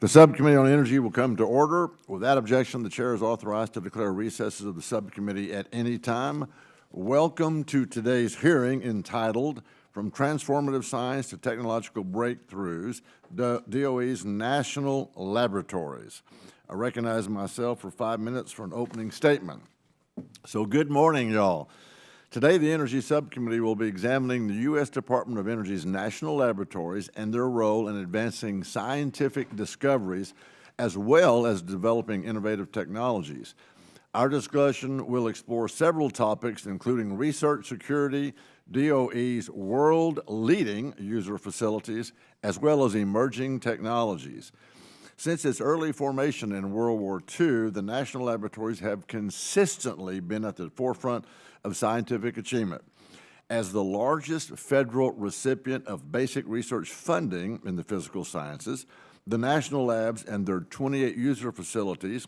The Subcommittee on Energy will come to order. Without objection, the chair is authorized to declare recesses of the subcommittee at any time. Welcome to today's hearing entitled From Transformative Science to Technological Breakthroughs, DOE's National Laboratories. I recognize myself for 5 minutes for an opening statement. So good morning, y'all. Today, the Energy Subcommittee will be examining the U.S. Department of Energy's national laboratories and their role in advancing scientific discoveries as well as developing innovative technologies. Our discussion will explore several topics, including research security, DOE's world-leading user facilities, as well as emerging technologies. Since its early formation in World War II, the national laboratories have consistently been at the forefront of scientific achievement. As the largest federal recipient of basic research funding in the physical sciences, the national labs and their 28 user facilities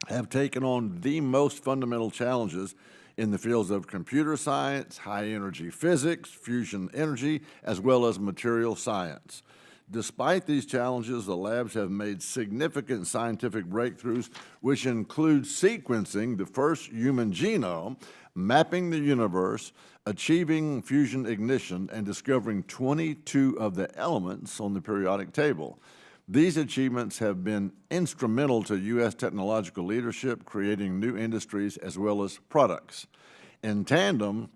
have taken on the most fundamental challenges in the fields of computer science, high-energy physics, fusion energy, as well as material science. Despite these challenges, the labs have made significant scientific breakthroughs, which include sequencing the first human genome, mapping the universe, achieving fusion ignition, and discovering 22 of the elements on the periodic table. These achievements have been instrumental to U.S. technological leadership, creating new industries as well as products. In tandem,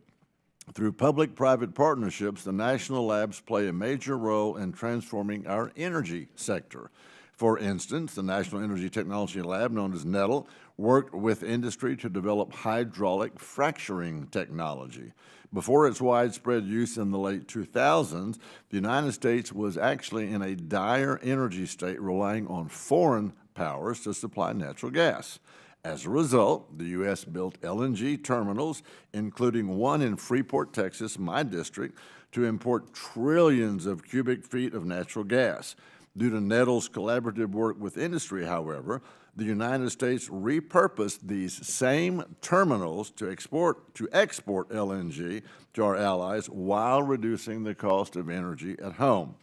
through public-private partnerships, the national labs play a major role in transforming our energy sector. For instance, the National Energy Technology Lab, known as NETL, worked with industry to develop hydraulic fracturing technology. Before its widespread use in the late 2000s, the United States was actually in a dire energy state, relying on foreign powers to supply natural gas. As a result, the U.S. built LNG terminals, including one in Freeport, Texas, my district, to import trillions of cubic feet of natural gas. Due to NETL's collaborative work with industry, however, the United States repurposed these same terminals to export LNG to our allies while reducing the cost of energy at home.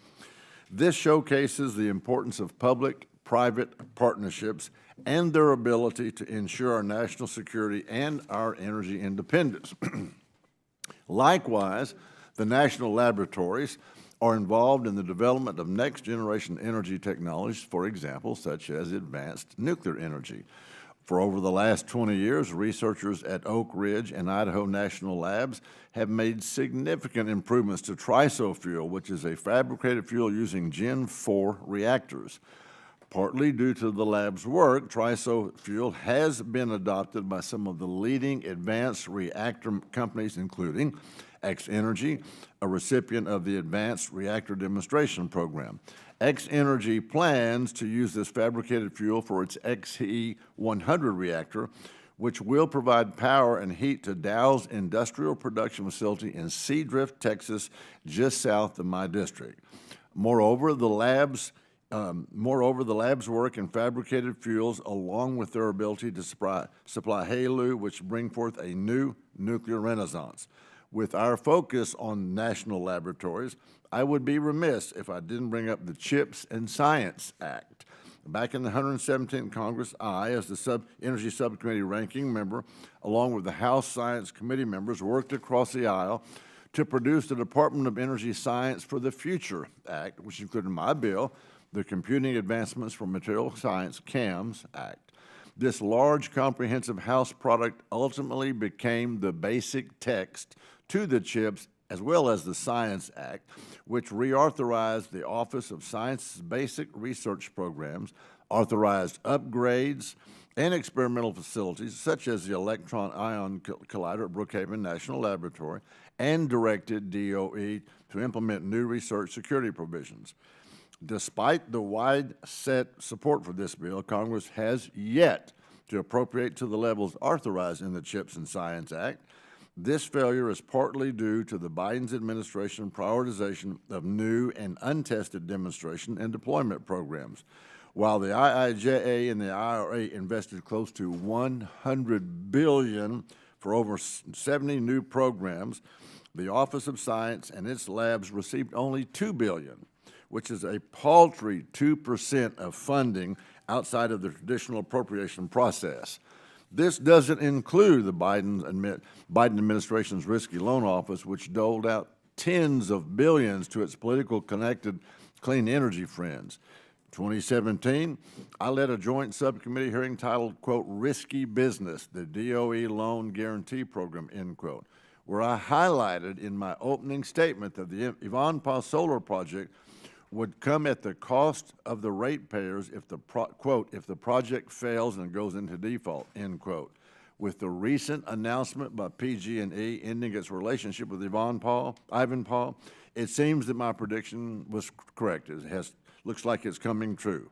This showcases the importance of public-private partnerships and their ability to ensure our national security and our energy independence. Likewise, the national laboratories are involved in the development of next-generation energy technologies, for example, such as advanced nuclear energy. For over the last 20 years, researchers at Oak Ridge and Idaho National Labs have made significant improvements to TRISO fuel, which is a fabricated fuel using Gen 4 reactors. Partly due to the lab's work, TRISO fuel has been adopted by some of the leading advanced reactor companies, including X-Energy, a recipient of the Advanced Reactor Demonstration Program. X-Energy plans to use this fabricated fuel for its XE100 reactor, which will provide power and heat to Dow's industrial production facility in Seadrift, Texas, just south of my district. Moreover, the lab's work in fabricated fuels, along with their ability to supply HALEU, which bring forth a new nuclear renaissance. With our focus on national laboratories, I would be remiss if I didn't bring up the CHIPS and Science Act. Back in the 117th Congress, I, as the Energy Subcommittee ranking member, along with the House Science Committee members, worked across the aisle to produce the Department of Energy Science for the Future Act, which included my bill, the Computing Advancements for Material Science, CAMS Act. This large, comprehensive House product ultimately became the basic text to the CHIPS as well as the Science Act, which reauthorized the Office of Science's basic research programs, authorized upgrades and experimental facilities such as the Electron-Ion Collider at Brookhaven National Laboratory, and directed DOE to implement new research security provisions. Despite the wide set support for this bill, Congress has yet to appropriate to the levels authorized in the CHIPS and Science Act. This failure is partly due to the Biden administration prioritization of new and untested demonstration and deployment programs. While the IIJA and the IRA invested close to $100 billion for over 70 new programs, the Office of Science and its labs received only $2 billion. which is a paltry 2% of funding outside of the traditional appropriation process. This doesn't include the Biden administration's risky loan office, which doled out tens of billions to its political connected clean energy friends. 2017, I led a joint subcommittee hearing titled, quote, Risky Business, the DOE Loan Guarantee Program, end quote, where I highlighted in my opening statement that the Yvonne Paw Solar Project would come at the cost of the ratepayers if the, quote, if the project fails and goes into default, end quote. With the recent announcement by PG&E ending its relationship with Ivan Paw, it seems that my prediction was correct. It looks like it's coming true.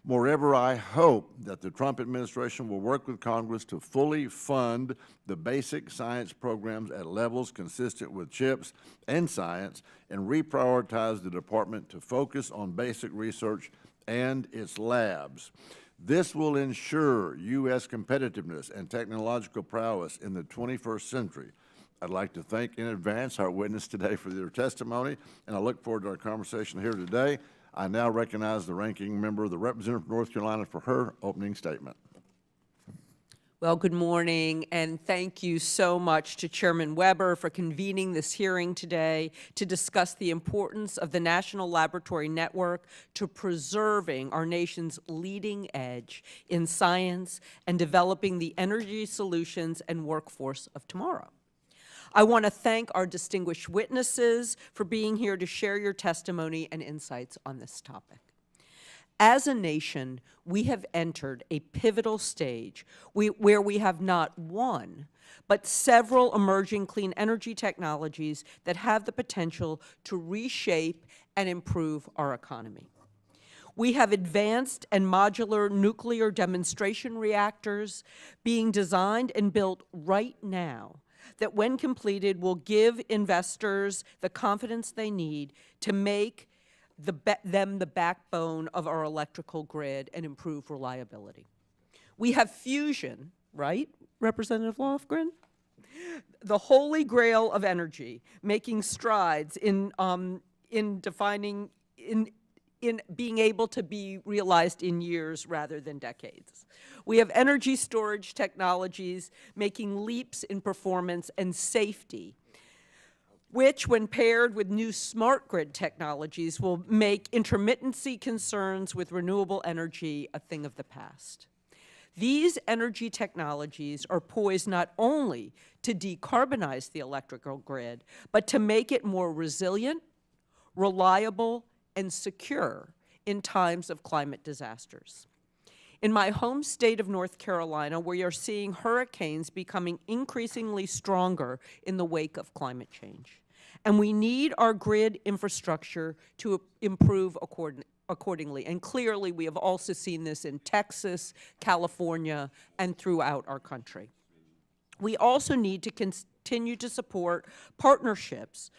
Moreover, I hope that the Trump administration will work with Congress to fully fund the basic science programs at levels consistent with CHIPS and science and reprioritize the department to focus on basic research and its labs. This will ensure U.S. competitiveness and technological prowess in the 21st century. I'd like to thank in advance our witness today for their testimony, and I look forward to our conversation here today. I now recognize the ranking member, the representative from North Carolina, for her opening statement. Well, good morning, and thank you so much to Chairman Weber for convening this hearing today to discuss the importance of the National Laboratory Network to preserving our nation's leading edge in science and developing the energy solutions and workforce of tomorrow. I want to thank our distinguished witnesses for being here to share your testimony and insights on this topic. As a nation, we have entered a pivotal stage where we have not one, but several emerging clean energy technologies that have the potential to reshape and improve our economy. We have advanced and modular nuclear demonstration reactors being designed and built right now that, when completed, will give investors the confidence they need to make them the backbone of our electrical grid and improve reliability. We have fusion, right, Representative Lofgren? The holy grail of energy, making strides in being able to be realized in years rather than decades. We have energy storage technologies making leaps in performance and safety, which, when paired with new smart grid technologies, will make intermittency concerns with renewable energy a thing of the past. These energy technologies are poised not only to decarbonize the electrical grid, but to make it more resilient, reliable, and secure in times of climate disasters. In my home state of North Carolina, we are seeing hurricanes becoming increasingly stronger in the wake of climate change. And we need our grid infrastructure to improve accordingly. And clearly, we have also seen this in Texas, California, and throughout our country. We also need to continue to support partnerships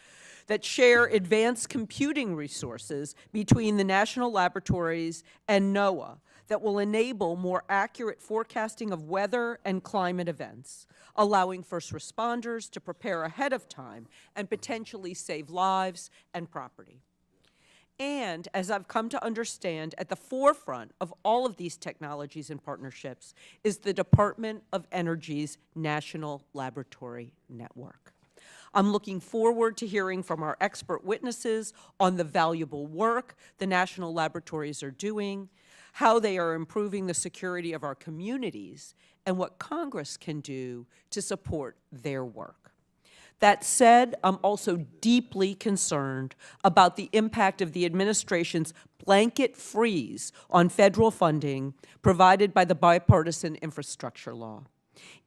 that share advanced computing resources between the national laboratories and NOAA that will enable more accurate forecasting of weather and climate events, allowing first responders to prepare ahead of time and potentially save lives and property. And as I've come to understand, at the forefront of all of these technologies and partnerships is the Department of Energy's National Laboratory Network. I'm looking forward to hearing from our expert witnesses on the valuable work the national laboratories are doing, how they are improving the security of our communities, and what Congress can do to support their work. That said, I'm also deeply concerned about the impact of the administration's blanket freeze on federal funding provided by the bipartisan infrastructure law,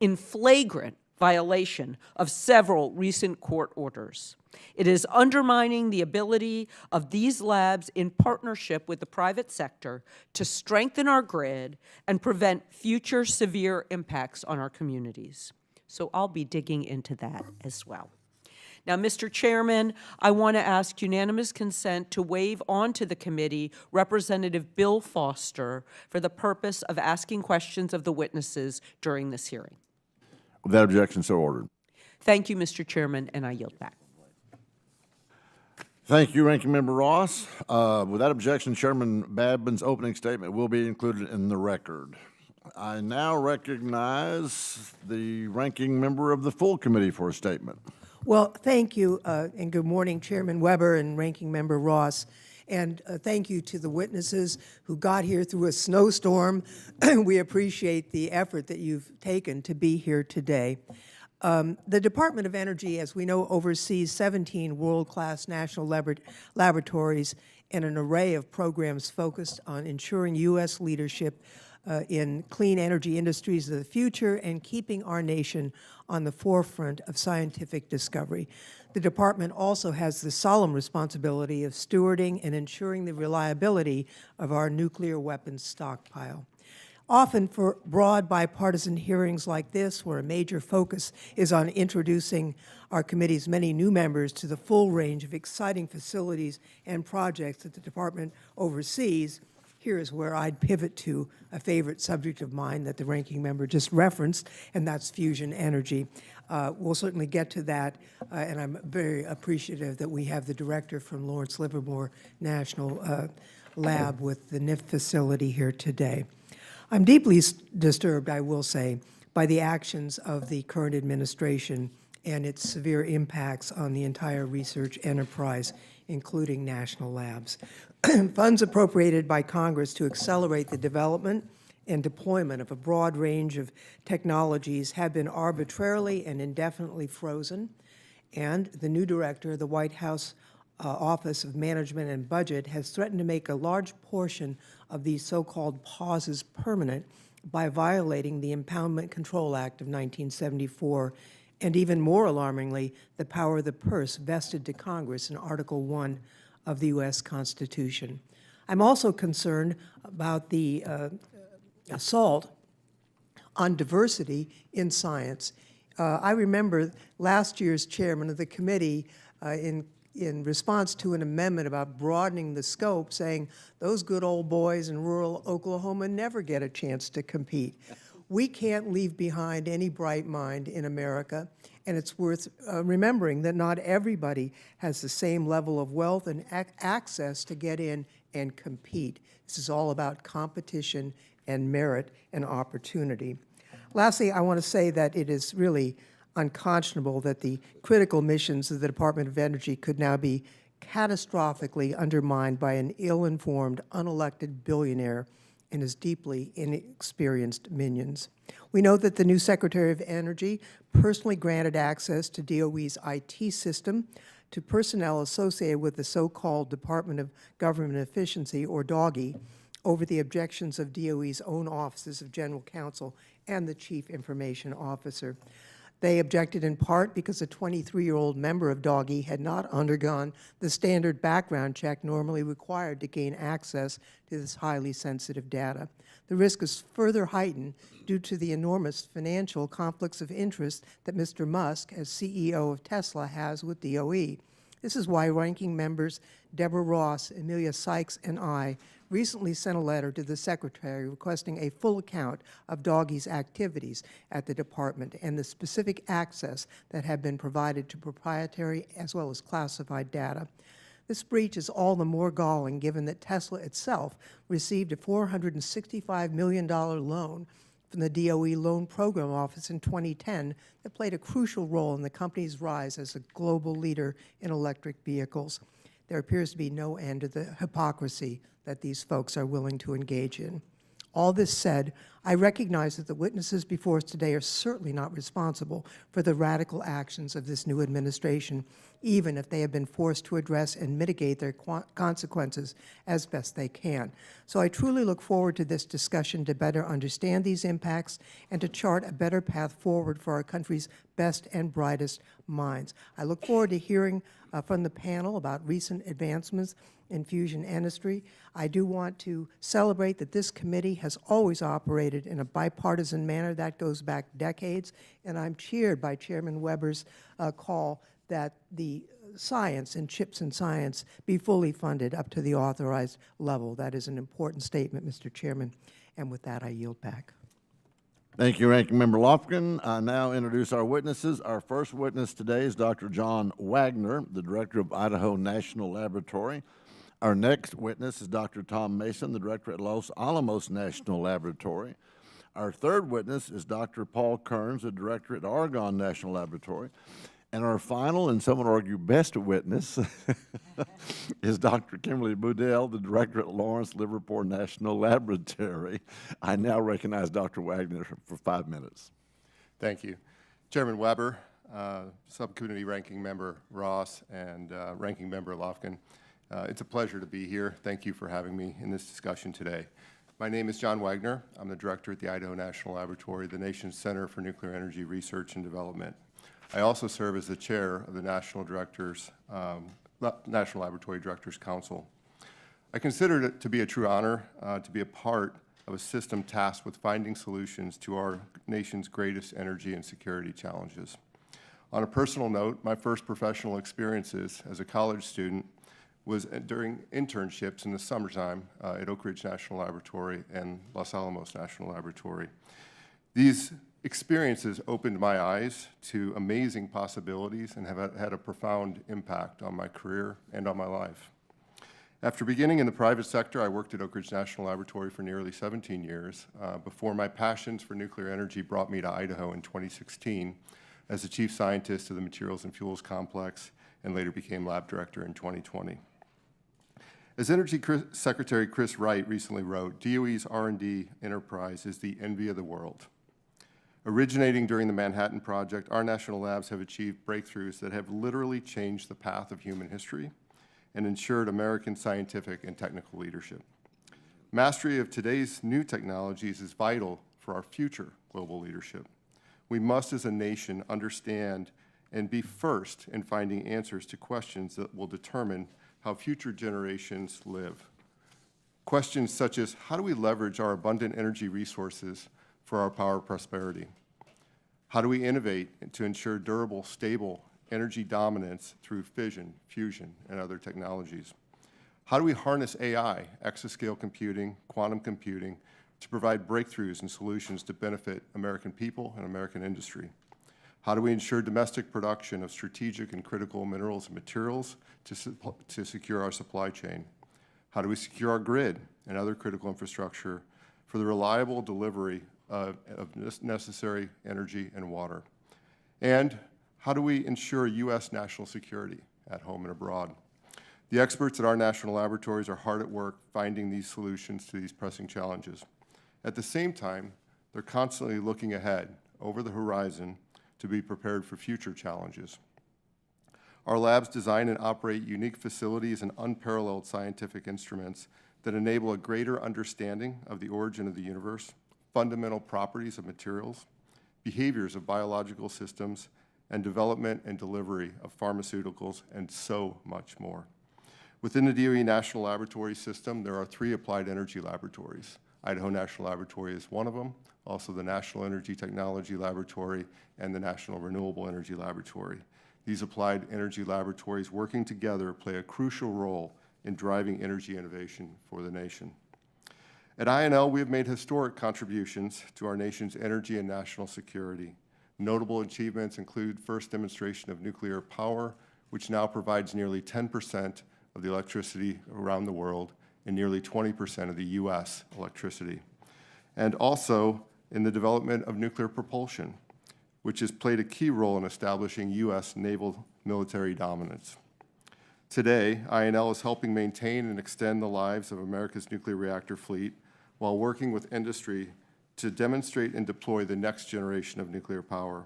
in flagrant violation of several recent court orders. It is undermining the ability of these labs in partnership with the private sector to strengthen our grid and prevent future severe impacts on our communities. So I'll be digging into that as well. Now, Mr. Chairman, I want to ask unanimous consent to waive onto the committee Representative Bill Foster for the purpose of asking questions of the witnesses during this hearing. Without objection, so ordered. Thank you, Mr. Chairman, and I yield back. Thank you, Ranking Member Ross. Without objection, Chairman Babin's opening statement will be included in the record. I now recognize the ranking member of the full committee for a statement. Well, thank you, and good morning, Chairman Weber and Ranking Member Ross. And thank you to the witnesses who got here through a snowstorm. We appreciate the effort that you've taken to be here today. The Department of Energy, as we know, oversees 17 world-class national laboratories and an array of programs focused on ensuring U.S. leadership in clean energy industries of the future and keeping our nation on the forefront of scientific discovery. The department also has the solemn responsibility of stewarding and ensuring the reliability of our nuclear weapons stockpile. Often for broad bipartisan hearings like this, where a major focus is on introducing our committee's many new members to the full range of exciting facilities and projects that the department oversees, here is where I'd pivot to a favorite subject of mine that the ranking member just referenced, and that's fusion energy. We'll certainly get to that, and I'm very appreciative that we have the director from Lawrence Livermore National Lab with the NIF facility here today. I'm deeply disturbed, I will say, by the actions of the current administration and its severe impacts on the entire research enterprise, including national labs. Funds appropriated by Congress to accelerate the development and deployment of a broad range of technologies have been arbitrarily and indefinitely frozen, and the new director of the White House Office of Management and Budget has threatened to make a large portion of these so-called pauses permanent by violating the Impoundment Control Act of 1974, and even more alarmingly, the power of the purse vested to Congress in Article 1 of the U.S. Constitution. I'm also concerned about the assault on diversity in science. I remember last year's chairman of the committee in response to an amendment about broadening the scope, saying those good old boys in rural Oklahoma never get a chance to compete. We can't leave behind any bright mind in America, and it's worth remembering that not everybody has the same level of wealth and access to get in and compete. This is all about competition and merit and opportunity. Lastly, I want to say that it is really unconscionable that the critical missions of the Department of Energy could now be catastrophically undermined by an ill-informed, unelected billionaire and his deeply inexperienced minions. We know that the new Secretary of Energy personally granted access to DOE's IT system to personnel associated with the so-called Department of Government Efficiency, or DOGE, over the objections of DOE's own offices of General Counsel and the Chief Information Officer. They objected in part because a 23-year-old member of DOGE had not undergone the standard background check normally required to gain access to this highly sensitive data. The risk is further heightened due to the enormous financial conflicts of interest that Mr. Musk, as CEO of Tesla, has with DOE. This is why ranking members Deborah Ross, Amelia Sykes, and I recently sent a letter to the Secretary requesting a full account of DOGE's activities at the department and the specific access that had been provided to proprietary as well as classified data. This breach is all the more galling given that Tesla itself received a $465 million loan from the DOE Loan Program Office in 2010 that played a crucial role in the company's rise as a global leader in electric vehicles. There appears to be no end to the hypocrisy that these folks are willing to engage in. All this said, I recognize that the witnesses before us today are certainly not responsible for the radical actions of this new administration, even if they have been forced to address and mitigate their consequences as best they can. So I truly look forward to this discussion to better understand these impacts and to chart a better path forward for our country's best and brightest minds. I look forward to hearing from the panel about recent advancements in fusion industry. I do want to celebrate that this committee has always operated in a bipartisan manner. That goes back decades, and I'm cheered by Chairman Weber's call that the science and CHIPS and science be fully funded up to the authorized level. That is an important statement, Mr. Chairman. And with that, I yield back. Thank you, Ranking Member Lofgren. I now introduce our witnesses. Our first witness today is Dr. John Wagner, the Director of Idaho National Laboratory. Our next witness is Dr. Tom Mason, the Director at Los Alamos National Laboratory. Our third witness is Dr. Paul Kearns, the Director at Argonne National Laboratory. And our final, and some would argue best witness, is Dr. Kimberly Boudel, the Director at Lawrence Livermore National Laboratory. I now recognize Dr. Wagner for 5 minutes. Thank you. Chairman Weber, Subcommittee Ranking Member Ross, and Ranking Member Lofgren. It's a pleasure to be here. Thank you for having me in this discussion today. My name is John Wagner. I'm the Director at the Idaho National Laboratory, the nation's Center for Nuclear Energy Research and Development. I also serve as the chair of the National Laboratory Directors Council. I consider it to be a true honor to be a part of a system tasked with finding solutions to our nation's greatest energy and security challenges. On a personal note, my first professional experiences as a college student was during internships in the summertime at Oak Ridge National Laboratory and Los Alamos National Laboratory. These experiences opened my eyes to amazing possibilities and have had a profound impact on my career and on my life. After beginning in the private sector, I worked at Oak Ridge National Laboratory for nearly 17 years before my passions for nuclear energy brought me to Idaho in 2016 as the chief scientist of the Materials and Fuels Complex and later became lab director in 2020. As Energy Secretary Chris Wright recently wrote, DOE's R&D enterprise is the envy of the world. Originating during the Manhattan Project, our national labs have achieved breakthroughs that have literally changed the path of human history and ensured American scientific and technical leadership. Mastery of today's new technologies is vital for our future global leadership. We must, as a nation, understand and be first in finding answers to questions that will determine how future generations live. Questions such as, how do we leverage our abundant energy resources for our power prosperity? How do we innovate to ensure durable, stable energy dominance through fission, fusion, and other technologies? How do we harness AI, exascale computing, quantum computing, to provide breakthroughs and solutions to benefit American people and American industry? How do we ensure domestic production of strategic and critical minerals and materials to secure our supply chain? How do we secure our grid and other critical infrastructure for the reliable delivery of necessary energy and water? And how do we ensure U.S. national security at home and abroad? The experts at our national laboratories are hard at work finding these solutions to these pressing challenges. At the same time, they're constantly looking ahead, over the horizon, to be prepared for future challenges. Our labs design and operate unique facilities and unparalleled scientific instruments that enable a greater understanding of the origin of the universe, fundamental properties of materials, behaviors of biological systems, and development and delivery of pharmaceuticals, and so much more. Within the DOE National Laboratory System, there are 3 applied energy laboratories. Idaho National Laboratory is one of them, also the National Energy Technology Laboratory and the National Renewable Energy Laboratory. These applied energy laboratories working together play a crucial role in driving energy innovation for the nation. At INL, we have made historic contributions to our nation's energy and national security. Notable achievements include first demonstration of nuclear power, which now provides nearly 10% of the electricity around the world and nearly 20% of the U.S. electricity. And also in the development of nuclear propulsion, which has played a key role in establishing U.S. naval military dominance. Today, INL is helping maintain and extend the lives of America's nuclear reactor fleet while working with industry to demonstrate and deploy the next generation of nuclear power.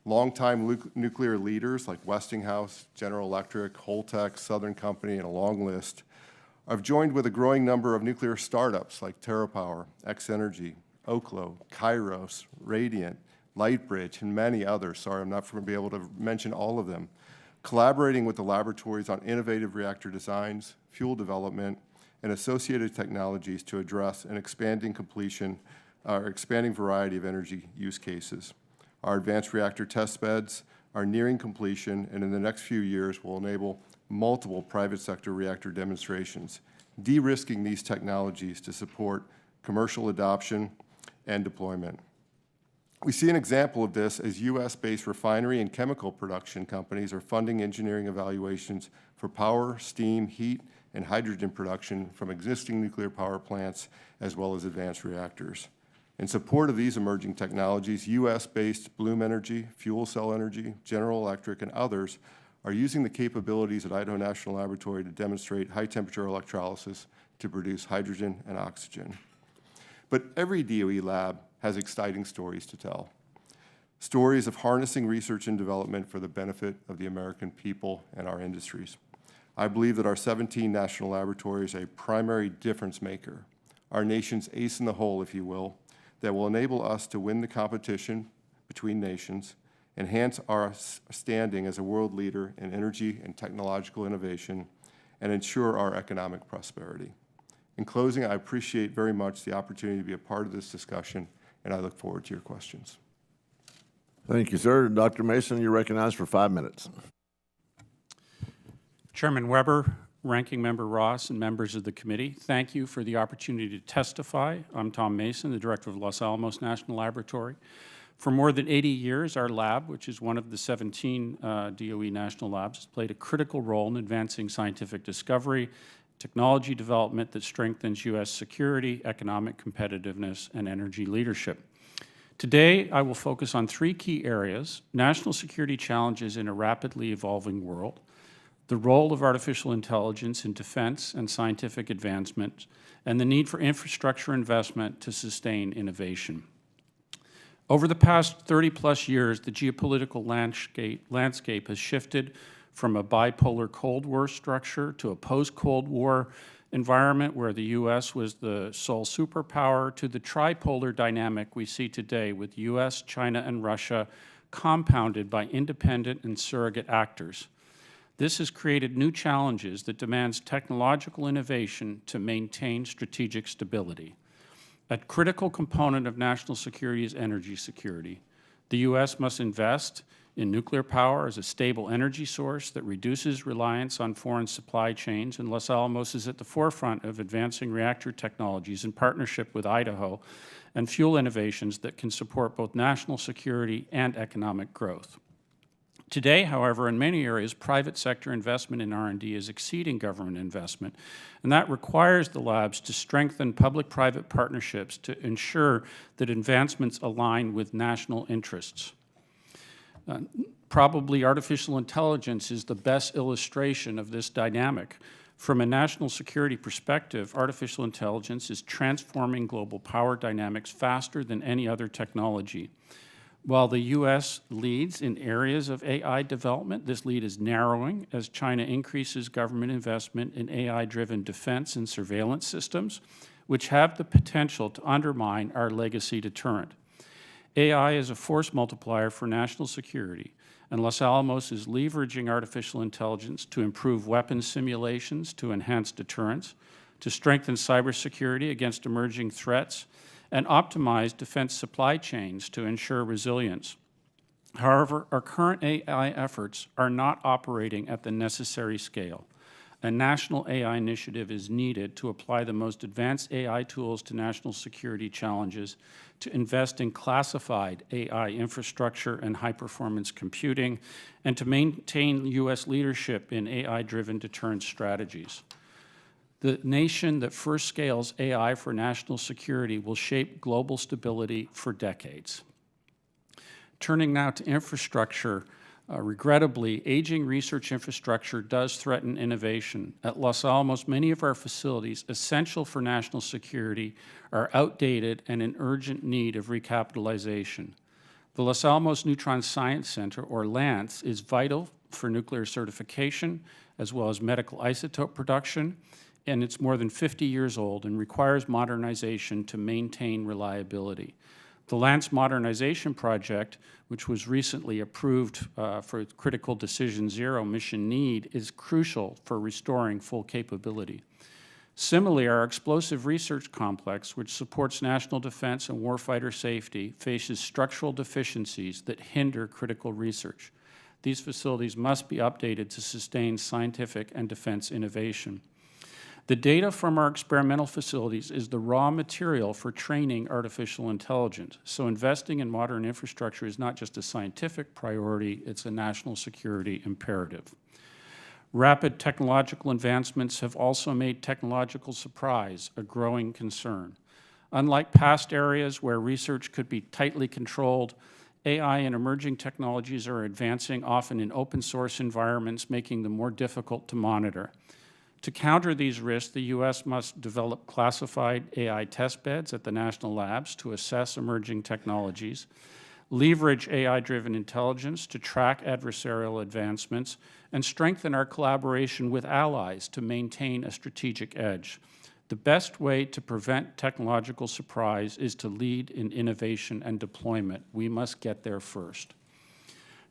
Longtime nuclear leaders like Westinghouse, General Electric, Holtec, Southern Company, and a long list have joined with a growing number of nuclear startups like TerraPower, X-Energy, Oklo, Kairos, Radiant, Lightbridge, and many others. Sorry, I'm not going to be able to mention all of them. Collaborating with the laboratories on innovative reactor designs, fuel development, and associated technologies to address an expanding variety of energy use cases. Our advanced reactor test beds are nearing completion, and in the next few years will enable multiple private sector reactor demonstrations, de-risking these technologies to support commercial adoption and deployment. We see an example of this as U.S.-based refinery and chemical production companies are funding engineering evaluations for power, steam, heat, and hydrogen production from existing nuclear power plants, as well as advanced reactors. In support of these emerging technologies, U.S.-based Bloom Energy, Fuel Cell Energy, General Electric, and others are using the capabilities at Idaho National Laboratory to demonstrate high-temperature electrolysis to produce hydrogen and oxygen. But every DOE lab has exciting stories to tell. Stories of harnessing research and development for the benefit of the American people and our industries. I believe that our 17 national laboratories are a primary difference maker, our nation's ace in the hole, if you will, that will enable us to win the competition between nations, enhance our standing as a world leader in energy and technological innovation, and ensure our economic prosperity. In closing, I appreciate very much the opportunity to be a part of this discussion, and I look forward to your questions. Thank you, sir. Dr. Mason, you're recognized for 5 minutes. Chairman Weber, Ranking Member Ross, and members of the committee, thank you for the opportunity to testify. I'm Tom Mason, the director of Los Alamos National Laboratory. For more than 80 years, our lab, which is one of the 17 DOE national labs, has played a critical role in advancing scientific discovery, technology development that strengthens U.S. security, economic competitiveness, and energy leadership. Today, I will focus on 3 key areas: national security challenges in a rapidly evolving world, the role of artificial intelligence in defense and scientific advancement, and the need for infrastructure investment to sustain innovation. Over the past 30-plus years, the geopolitical landscape has shifted from a bipolar Cold War structure to a post-Cold War environment where the U.S. was the sole superpower to the tripolar dynamic we see today with U.S., China, and Russia compounded by independent and surrogate actors. This has created new challenges that demands technological innovation to maintain strategic stability. A critical component of national security is energy security. The U.S. must invest in nuclear power as a stable energy source that reduces reliance on foreign supply chains, and Los Alamos is at the forefront of advancing reactor technologies in partnership with Idaho and fuel innovations that can support both national security and economic growth. Today, however, in many areas, private sector investment in R&D is exceeding government investment, and that requires the labs to strengthen public-private partnerships to ensure that advancements align with national interests. Probably artificial intelligence is the best illustration of this dynamic. From a national security perspective, artificial intelligence is transforming global power dynamics faster than any other technology. While the U.S. leads in areas of AI development, this lead is narrowing as China increases government investment in AI-driven defense and surveillance systems, which have the potential to undermine our legacy deterrent. AI is a force multiplier for national security, and Los Alamos is leveraging artificial intelligence to improve weapons simulations to enhance deterrence, to strengthen cybersecurity against emerging threats, and optimize defense supply chains to ensure resilience. However, our current AI efforts are not operating at the necessary scale. A national AI initiative is needed to apply the most advanced AI tools to national security challenges, to invest in classified AI infrastructure and high-performance computing, and to maintain U.S. leadership in AI-driven deterrence strategies. The nation that first scales AI for national security will shape global stability for decades. Turning now to infrastructure, regrettably, aging research infrastructure does threaten innovation. At Los Alamos, many of our facilities essential for national security are outdated and in urgent need of recapitalization. The Los Alamos Neutron Science Center, or LANCE, is vital for nuclear certification as well as medical isotope production, and it's more than 50 years old and requires modernization to maintain reliability. The Lance Modernization Project, which was recently approved for Critical Decision Zero mission need, is crucial for restoring full capability. Similarly, our explosive research complex, which supports national defense and warfighter safety, faces structural deficiencies that hinder critical research. These facilities must be updated to sustain scientific and defense innovation. The data from our experimental facilities is the raw material for training artificial intelligence. So investing in modern infrastructure is not just a scientific priority, it's a national security imperative. Rapid technological advancements have also made technological surprise a growing concern. Unlike past areas where research could be tightly controlled, AI and emerging technologies are advancing often in open source environments, making them more difficult to monitor. To counter these risks, the U.S. must develop classified AI test beds at the national labs to assess emerging technologies, leverage AI-driven intelligence to track adversarial advancements, and strengthen our collaboration with allies to maintain a strategic edge. The best way to prevent technological surprise is to lead in innovation and deployment. We must get there first.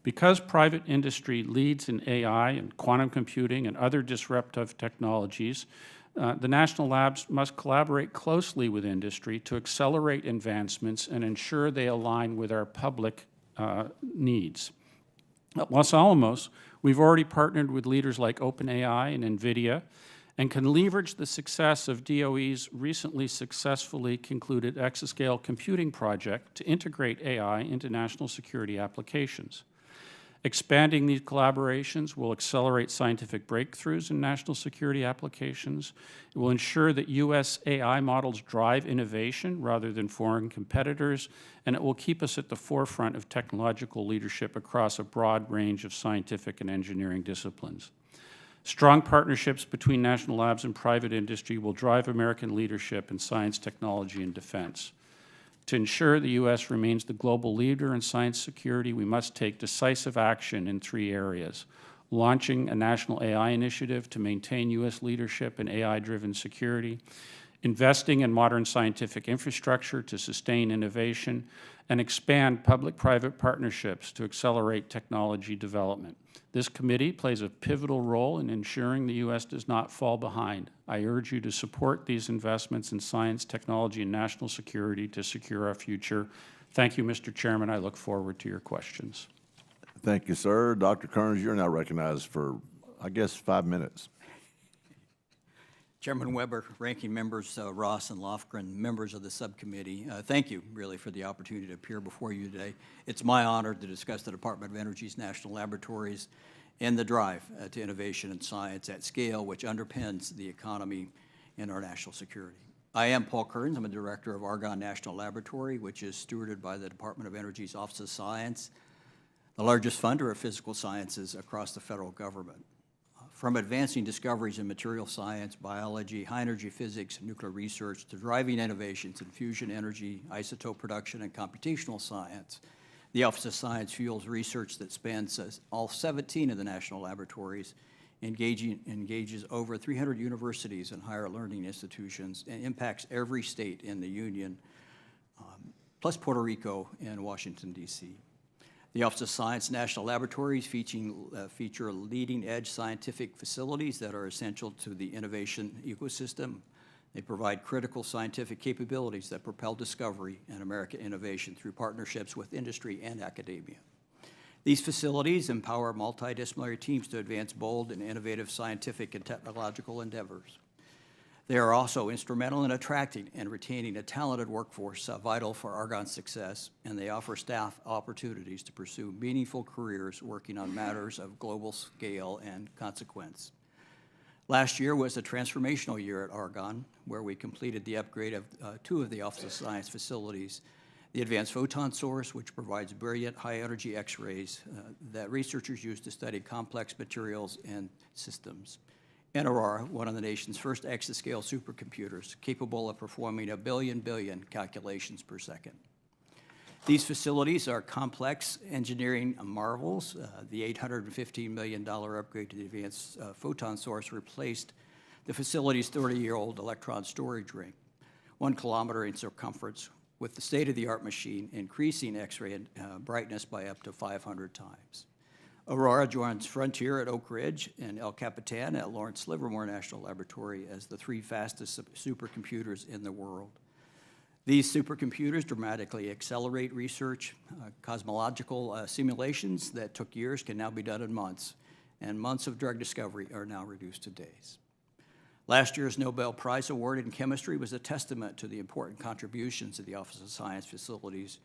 Because private industry leads in AI and quantum computing and other disruptive technologies, the national labs must collaborate closely with industry to accelerate advancements and ensure they align with our public needs. At Los Alamos, we've already partnered with leaders like OpenAI and NVIDIA and can leverage the success of DOE's recently successfully concluded exascale computing project to integrate AI into national security applications. Expanding these collaborations will accelerate scientific breakthroughs in national security applications. It will ensure that U.S. AI models drive innovation rather than foreign competitors, and it will keep us at the forefront of technological leadership across a broad range of scientific and engineering disciplines. Strong partnerships between national labs and private industry will drive American leadership in science, technology, and defense. To ensure the U.S. remains the global leader in science security, we must take decisive action in 3 areas: launching a national AI initiative to maintain U.S. leadership in AI-driven security, investing in modern scientific infrastructure to sustain innovation, and expand public-private partnerships to accelerate technology development. This committee plays a pivotal role in ensuring the U.S. does not fall behind. I urge you to support these investments in science, technology, and national security to secure our future. Thank you, Mr. Chairman. I look forward to your questions. Thank you, sir. Dr. Kearns, you're now recognized for, I guess, 5 minutes. Chairman Weber, ranking members Ross and Lofgren, members of the subcommittee, thank you really for the opportunity to appear before you today. It's my honor to discuss the Department of Energy's national laboratories and the drive to innovation and science at scale, which underpins the economy and our national security. I am Paul Kearns. I'm a director of Argonne National Laboratory, which is stewarded by the Department of Energy's Office of Science, the largest funder of physical sciences across the federal government. From advancing discoveries in material science, biology, high-energy physics, and nuclear research, to driving innovations in fusion energy, isotope production, and computational science, the Office of Science fuels research that spans all 17 of the national laboratories, engages over 300 universities and higher learning institutions, and impacts every state in the Union, plus Puerto Rico and Washington, D.C. The Office of Science National Laboratories feature leading-edge scientific facilities that are essential to the innovation ecosystem. They provide critical scientific capabilities that propel discovery and American innovation through partnerships with industry and academia. These facilities empower multidisciplinary teams to advance bold and innovative scientific and technological endeavors. They are also instrumental in attracting and retaining a talented workforce vital for Argonne's success, and they offer staff opportunities to pursue meaningful careers working on matters of global scale and consequence. Last year was a transformational year at Argonne, where we completed the upgrade of 2 of the Office of Science facilities: the Advanced Photon Source, which provides brilliant high-energy X-rays that researchers use to study complex materials and systems, and Aurora, one of the nation's first exascale supercomputers, capable of performing a billion calculations per second. These facilities are complex engineering marvels. The $815 million upgrade to the Advanced Photon Source replaced the facility's 30-year-old electron storage ring, 1 kilometer in circumference, with the state-of-the-art machine increasing X-ray brightness by up to 500 times. Aurora joins Frontier at Oak Ridge and El Capitan at Lawrence Livermore National Laboratory as the 3 fastest supercomputers in the world. These supercomputers dramatically accelerate research. Cosmological simulations that took years can now be done in months, and months of drug discovery are now reduced to days. Last year's Nobel Prize award in chemistry was a testament to the important contributions of the Office of Science facilities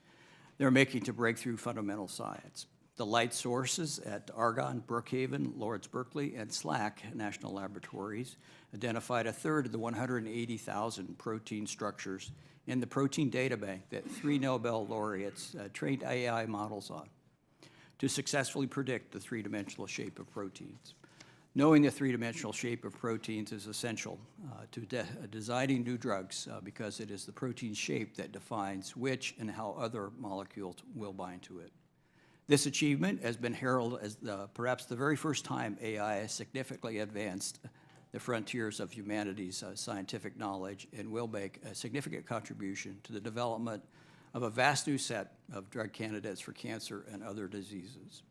they're making to breakthrough fundamental science. The light sources at Argonne, Brookhaven, Lawrence Berkeley, and SLAC National Laboratories identified a third of the 180,000 protein structures in the protein data bank that 3 Nobel laureates trained AI models on to successfully predict the three-dimensional shape of proteins. Knowing the three-dimensional shape of proteins is essential to designing new drugs because it is the protein shape that defines which and how other molecules will bind to it. This achievement has been heralded as perhaps the very first time AI has significantly advanced the frontiers of humanity's scientific knowledge and will make a significant contribution to the development of a vast new set of drug candidates for cancer and other diseases.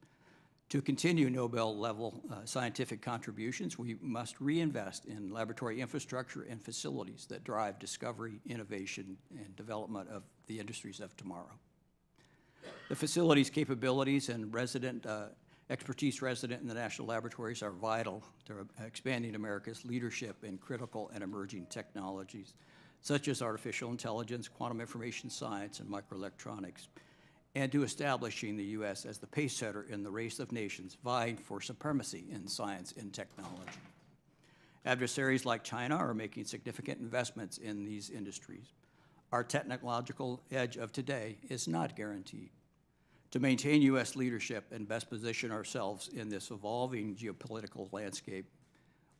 To continue Nobel-level scientific contributions, we must reinvest in laboratory infrastructure and facilities that drive discovery, innovation, and development of the industries of tomorrow. The facilities, capabilities, and expertise resident in the national laboratories are vital to expanding America's leadership in critical and emerging technologies, such as artificial intelligence, quantum information science, and microelectronics, and to establishing the U.S. as the pace setter in the race of nations vying for supremacy in science and technology. Adversaries like China are making significant investments in these industries. Our technological edge of today is not guaranteed. To maintain U.S. leadership and best position ourselves in this evolving geopolitical landscape,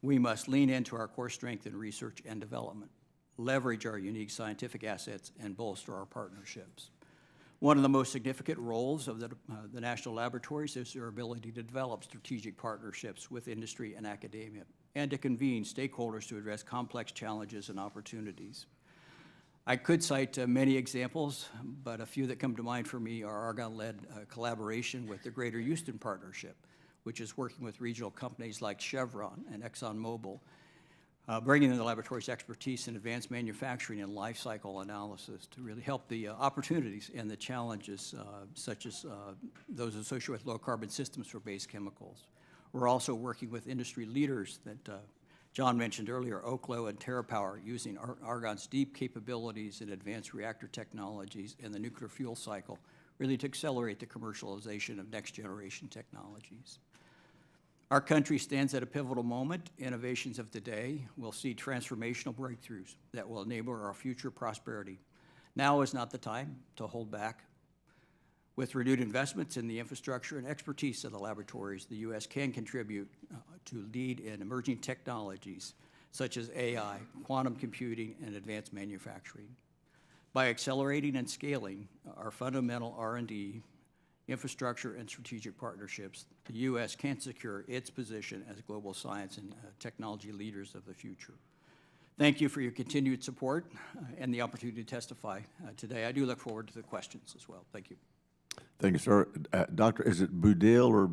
we must lean into our core strength in research and development, leverage our unique scientific assets, and bolster our partnerships. One of the most significant roles of the national laboratories is their ability to develop strategic partnerships with industry and academia, and to convene stakeholders to address complex challenges and opportunities. I could cite many examples, but a few that come to mind for me are Argonne-led collaboration with the Greater Houston Partnership, which is working with regional companies like Chevron and ExxonMobil, bringing in the laboratory's expertise in advanced manufacturing and life cycle analysis to really help the opportunities and the challenges, such as those associated with low-carbon systems for base chemicals. We're also working with industry leaders that John mentioned earlier, Oklo and TerraPower, using Argonne's deep capabilities in advanced reactor technologies and the nuclear fuel cycle, really to accelerate the commercialization of next-generation technologies. Our country stands at a pivotal moment. Innovations of today will see transformational breakthroughs that will enable our future prosperity. Now is not the time to hold back. With renewed investments in the infrastructure and expertise of the laboratories, the U.S. can contribute to lead in emerging technologies such as AI, quantum computing, and advanced manufacturing. By accelerating and scaling our fundamental R&D, infrastructure, and strategic partnerships, the U.S. can secure its position as global science and technology leaders of the future. Thank you for your continued support and the opportunity to testify today. I do look forward to the questions as well. Thank you. Thank you, sir. Doctor, is it Budell or?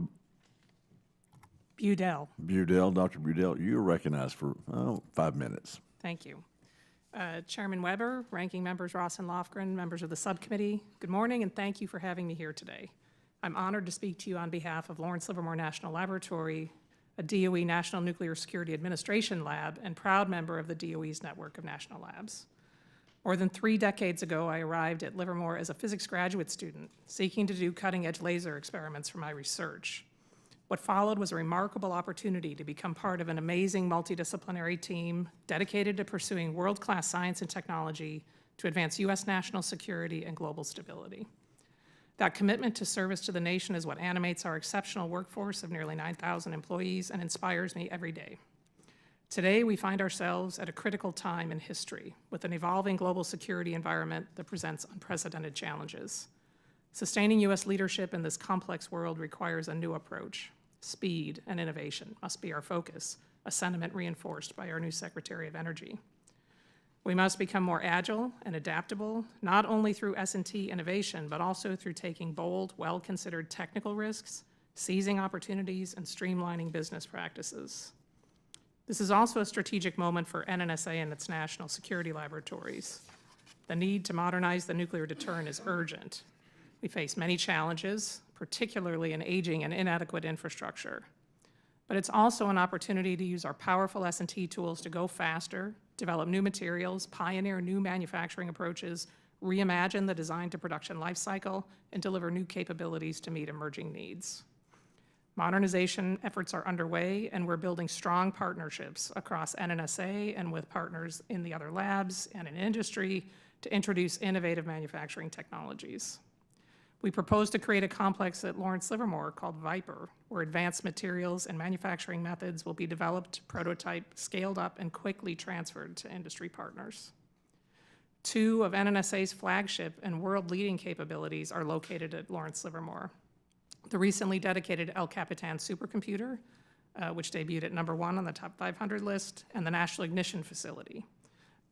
Budell. Budell, Dr. Budell, you're recognized for 5 minutes. Thank you. Chairman Weber, ranking members Ross and Lofgren, members of the subcommittee, good morning and thank you for having me here today. I'm honored to speak to you on behalf of Lawrence Livermore National Laboratory, a DOE National Nuclear Security Administration lab and proud member of the DOE's network of national labs. More than 3 decades ago, I arrived at Livermore as a physics graduate student, seeking to do cutting-edge laser experiments for my research. What followed was a remarkable opportunity to become part of an amazing multidisciplinary team dedicated to pursuing world-class science and technology to advance U.S. national security and global stability. That commitment to service to the nation is what animates our exceptional workforce of nearly 9,000 employees and inspires me every day. Today, we find ourselves at a critical time in history with an evolving global security environment that presents unprecedented challenges. Sustaining U.S. leadership in this complex world requires a new approach. Speed and innovation must be our focus, a sentiment reinforced by our new Secretary of Energy. We must become more agile and adaptable, not only through S&T innovation, but also through taking bold, well-considered technical risks, seizing opportunities, and streamlining business practices. This is also a strategic moment for NNSA and its national security laboratories. The need to modernize the nuclear deterrent is urgent. We face many challenges, particularly an aging and inadequate infrastructure. but it's also an opportunity to use our powerful S&T tools to go faster, develop new materials, pioneer new manufacturing approaches, reimagine the design to production life cycle, and deliver new capabilities to meet emerging needs. Modernization efforts are underway, and we're building strong partnerships across NNSA and with partners in the other labs and in industry to introduce innovative manufacturing technologies. We propose to create a complex at Lawrence Livermore called VIPER, where advanced materials and manufacturing methods will be developed, prototyped, scaled up, and quickly transferred to industry partners. 2 of NNSA's flagship and world-leading capabilities are located at Lawrence Livermore. The recently dedicated El Capitan supercomputer, which debuted at #1 on the top 500 list, and the National Ignition Facility.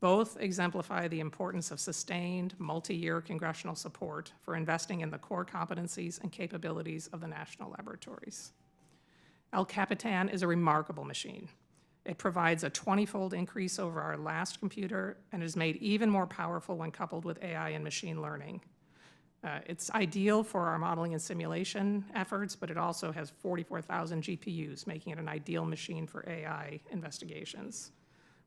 Both exemplify the importance of sustained, multi-year congressional support for investing in the core competencies and capabilities of the national laboratories. El Capitan is a remarkable machine. It provides a 20-fold increase over our last computer and is made even more powerful when coupled with AI and machine learning. It's ideal for our modeling and simulation efforts, but it also has 44,000 GPUs, making it an ideal machine for AI investigations.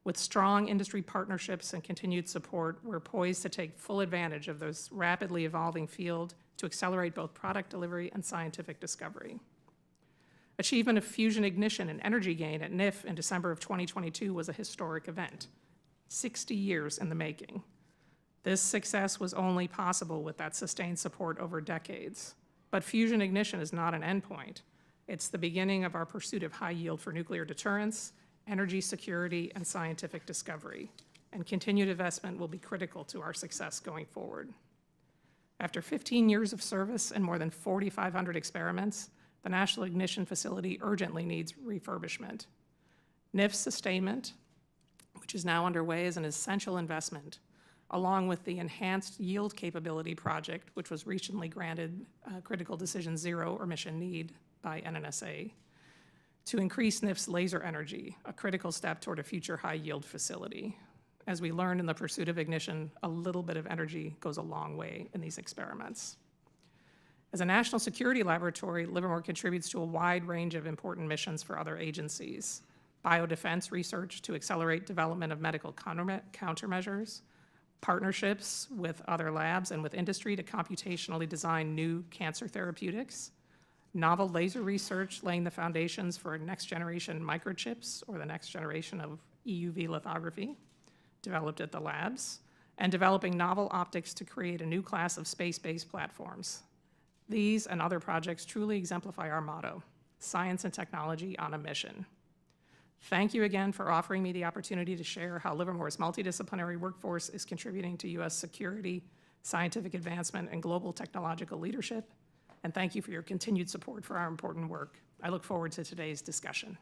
With strong industry partnerships and continued support, we're poised to take full advantage of this rapidly evolving field to accelerate both product delivery and scientific discovery. Achievement of fusion ignition and energy gain at NIF in December of 2022 was a historic event, 60 years in the making. This success was only possible with that sustained support over decades. But fusion ignition is not an endpoint. It's the beginning of our pursuit of high yield for nuclear deterrence, energy security, and scientific discovery, and continued investment will be critical to our success going forward. After 15 years of service and more than 4,500 experiments, the National Ignition Facility urgently needs refurbishment. NIF's sustainment, which is now underway, is an essential investment, along with the Enhanced Yield Capability Project, which was recently granted Critical Decision Zero or Mission Need by NNSA, to increase NIF's laser energy, a critical step toward a future high-yield facility. As we learned in the pursuit of ignition, a little bit of energy goes a long way in these experiments. As a national security laboratory, Livermore contributes to a wide range of important missions for other agencies. Biodefense research to accelerate development of medical countermeasures, partnerships with other labs and with industry to computationally design new cancer therapeutics, novel laser research laying the foundations for next-generation microchips or the next generation of EUV lithography developed at the labs, and developing novel optics to create a new class of space-based platforms. These and other projects truly exemplify our motto, science and technology on a mission. Thank you again for offering me the opportunity to share how Livermore's multidisciplinary workforce is contributing to U.S. security, scientific advancement, and global technological leadership. And thank you for your continued support for our important work. I look forward to today's discussion.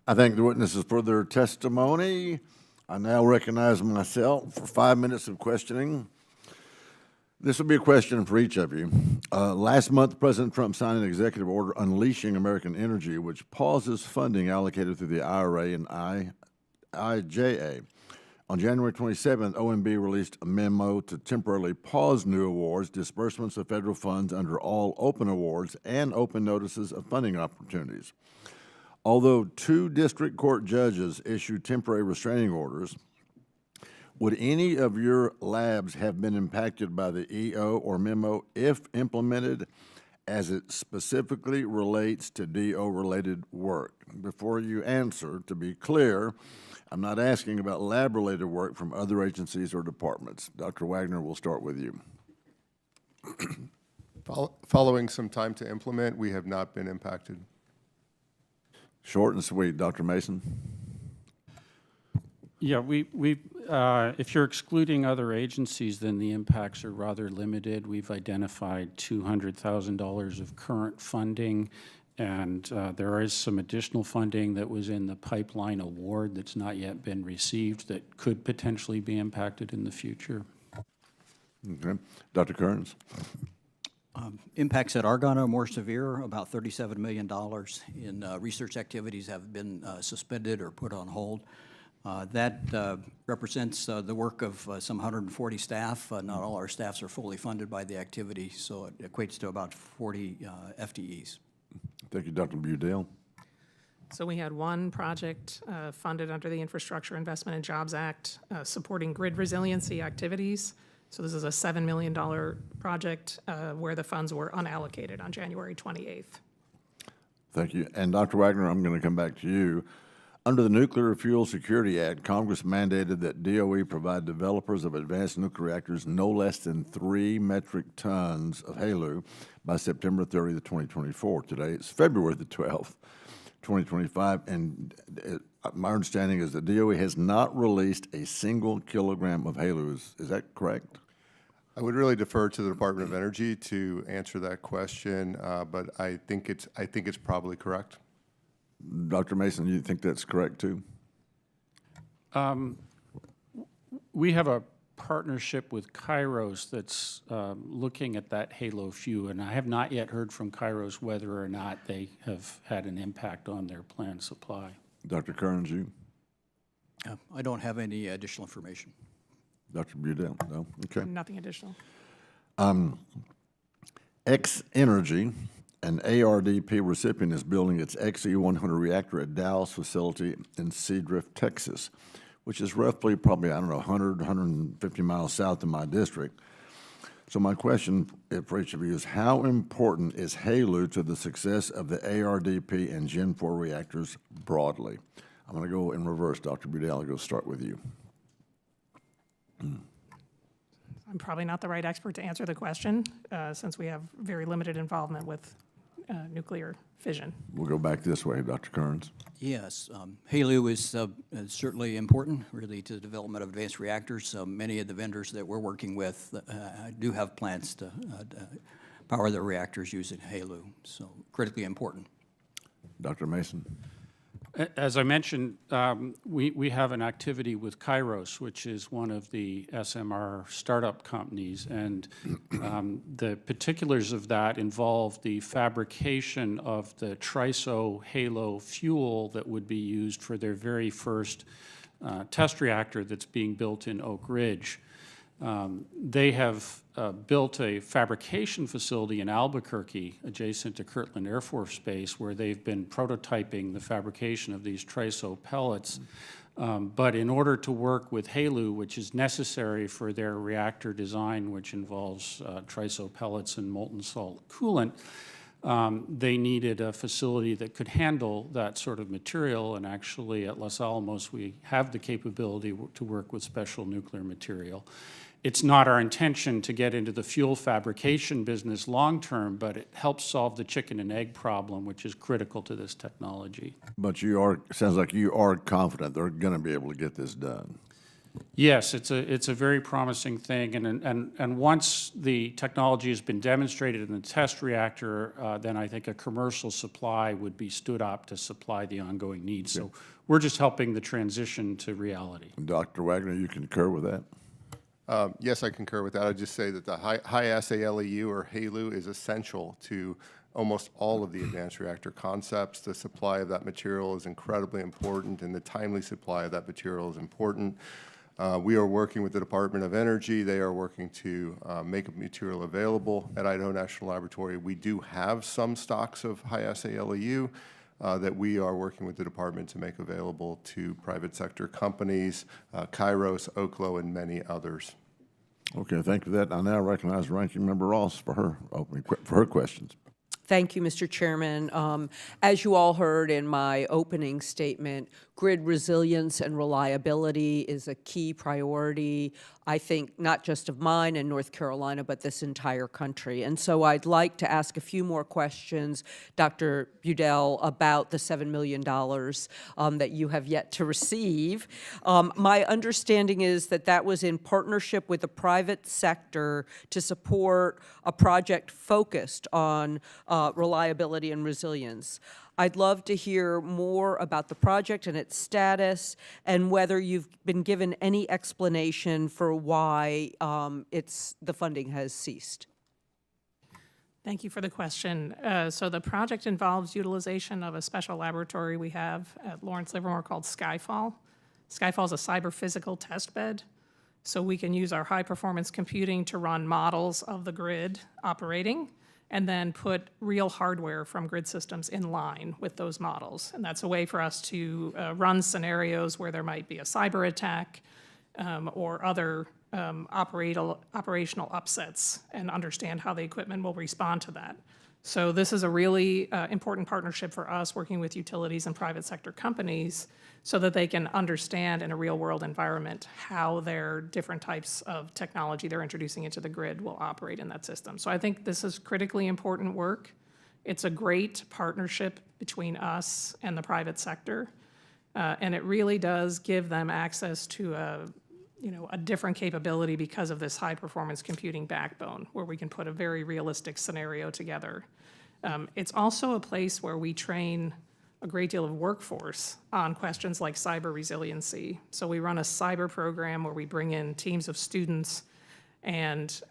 I thank the witnesses for their testimony. I now recognize myself for 5 minutes of questioning. This will be a question for each of you. Last month, President Trump signed an executive order unleashing American energy, which pauses funding allocated through the IRA and IIJA. On January 27th, OMB released a memo to temporarily pause new awards, disbursements of federal funds under all open awards, and open notices of funding opportunities. Although 2 district court judges issued temporary restraining orders, would any of your labs have been impacted by the EO or memo if implemented, as it specifically relates to DO-related work? Before you answer, to be clear, I'm not asking about lab-related work from other agencies or departments. Dr. Wagner, we'll start with you. Following some time to implement, we have not been impacted. Short and sweet. Dr. Mason? Yeah, if you're excluding other agencies, then the impacts are rather limited. We've identified $200,000 of current funding, and there is some additional funding that was in the pipeline award that's not yet been received that could potentially be impacted in the future. Okay. Dr. Kearns? Impacts at Argonne are more severe. About $37 million in research activities have been suspended or put on hold. That represents the work of some 140 staff. Not all our staffs are fully funded by the activity, so it equates to about 40 FTEs. Thank you, Dr. Budell. So we had one project funded under the Infrastructure Investment and Jobs Act supporting grid resiliency activities. So this is a $7 million project where the funds were unallocated on January 28th. Thank you. And Dr. Wagner, I'm going to come back to you. Under the Nuclear Fuel Security Act, Congress mandated that DOE provide developers of advanced nuclear reactors no less than 3 metric tons of HALEU by September 30th, 2024. Today, it's February the 12th, 2025, and my understanding is that DOE has not released a single kilogram of HALEU. Is that correct? I would really defer to the Department of Energy to answer that question, but I think it's probably correct. Dr. Mason, you think that's correct too? We have a partnership with Kairos that's looking at that HALO fuel, and I have not yet heard from Kairos whether or not they have had an impact on their planned supply. Dr. Kearns, you? I don't have any additional information. Dr. Budell? No? Okay. Nothing additional. X Energy, an ARDP recipient, is building its XE100 reactor at Dow's facility in Seadrift, Texas, which is roughly probably, 100, 150 miles south of my district. So my question for each of you is, how important is HALEU to the success of the ARDP and Gen 4 reactors broadly? I'm going to go in reverse. Dr. Budell, I'll go start with you. I'm probably not the right expert to answer the question since we have very limited involvement with nuclear fission. We'll go back this way, Dr. Kearns. Yes, HALEU is certainly important, really, to the development of advanced reactors. Many of the vendors that we're working with do have plans to power their reactors using HALEU, so critically important. Dr. Mason. As I mentioned, we have an activity with Kairos, which is one of the SMR startup companies, and the particulars of that involve the fabrication of the TRISO HALO fuel that would be used for their very first test reactor that's being built in Oak Ridge. They have built a fabrication facility in Albuquerque, adjacent to Kirtland Air Force Base, where they've been prototyping the fabrication of these TRISO pellets. But in order to work with HALEU, which is necessary for their reactor design, which involves TRISO pellets and molten salt coolant, they needed a facility that could handle that sort of material, and actually at Los Alamos we have the capability to work with special nuclear material. It's not our intention to get into the fuel fabrication business long-term, but it helps solve the chicken and egg problem, which is critical to this technology. But you are, sounds like you are confident they're going to be able to get this done. Yes, it's a very promising thing, and once the technology has been demonstrated in the test reactor, then I think a commercial supply would be stood up to supply the ongoing needs. So we're just helping the transition to reality. Dr. Wagner, you concur with that? Yes, I concur with that. I'd just say that the high-assay LEU, or HALEU, is essential to almost all of the advanced reactor concepts. The supply of that material is incredibly important, and the timely supply of that material is important. We are working with the Department of Energy. They are working to make material available at Idaho National Laboratory. We do have some stocks of high-assay LEU that we are working with the department to make available to private sector companies, Kairos, Oklo, and many others. Okay, thank you for that. I now recognize Ranking Member Ross for her questions. Thank you, Mr. Chairman. As you all heard in my opening statement, grid resilience and reliability is a key priority, I think, not just of mine and North Carolina, but this entire country. And so I'd like to ask a few more questions, Dr. Budell, about the $7 million that you have yet to receive. My understanding is that that was in partnership with the private sector to support a project focused on reliability and resilience. I'd love to hear more about the project and its status, and whether you've been given any explanation for why the funding has ceased. Thank you for the question. So the project involves utilization of a special laboratory we have at Lawrence Livermore called Skyfall. Skyfall is a cyber physical test bed, so we can use our high-performance computing to run models of the grid operating and then put real hardware from grid systems in line with those models. And that's a way for us to run scenarios where there might be a cyber attack or other operational upsets and understand how the equipment will respond to that. So this is a really important partnership for us, working with utilities and private sector companies so that they can understand in a real-world environment how their different types of technology they're introducing into the grid will operate in that system. So I think this is critically important work. It's a great partnership between us and the private sector, and it really does give them access to a different capability because of this high-performance computing backbone, where we can put a very realistic scenario together. It's also a place where we train a great deal of workforce on questions like cyber resiliency. So we run a cyber program where we bring in teams of students and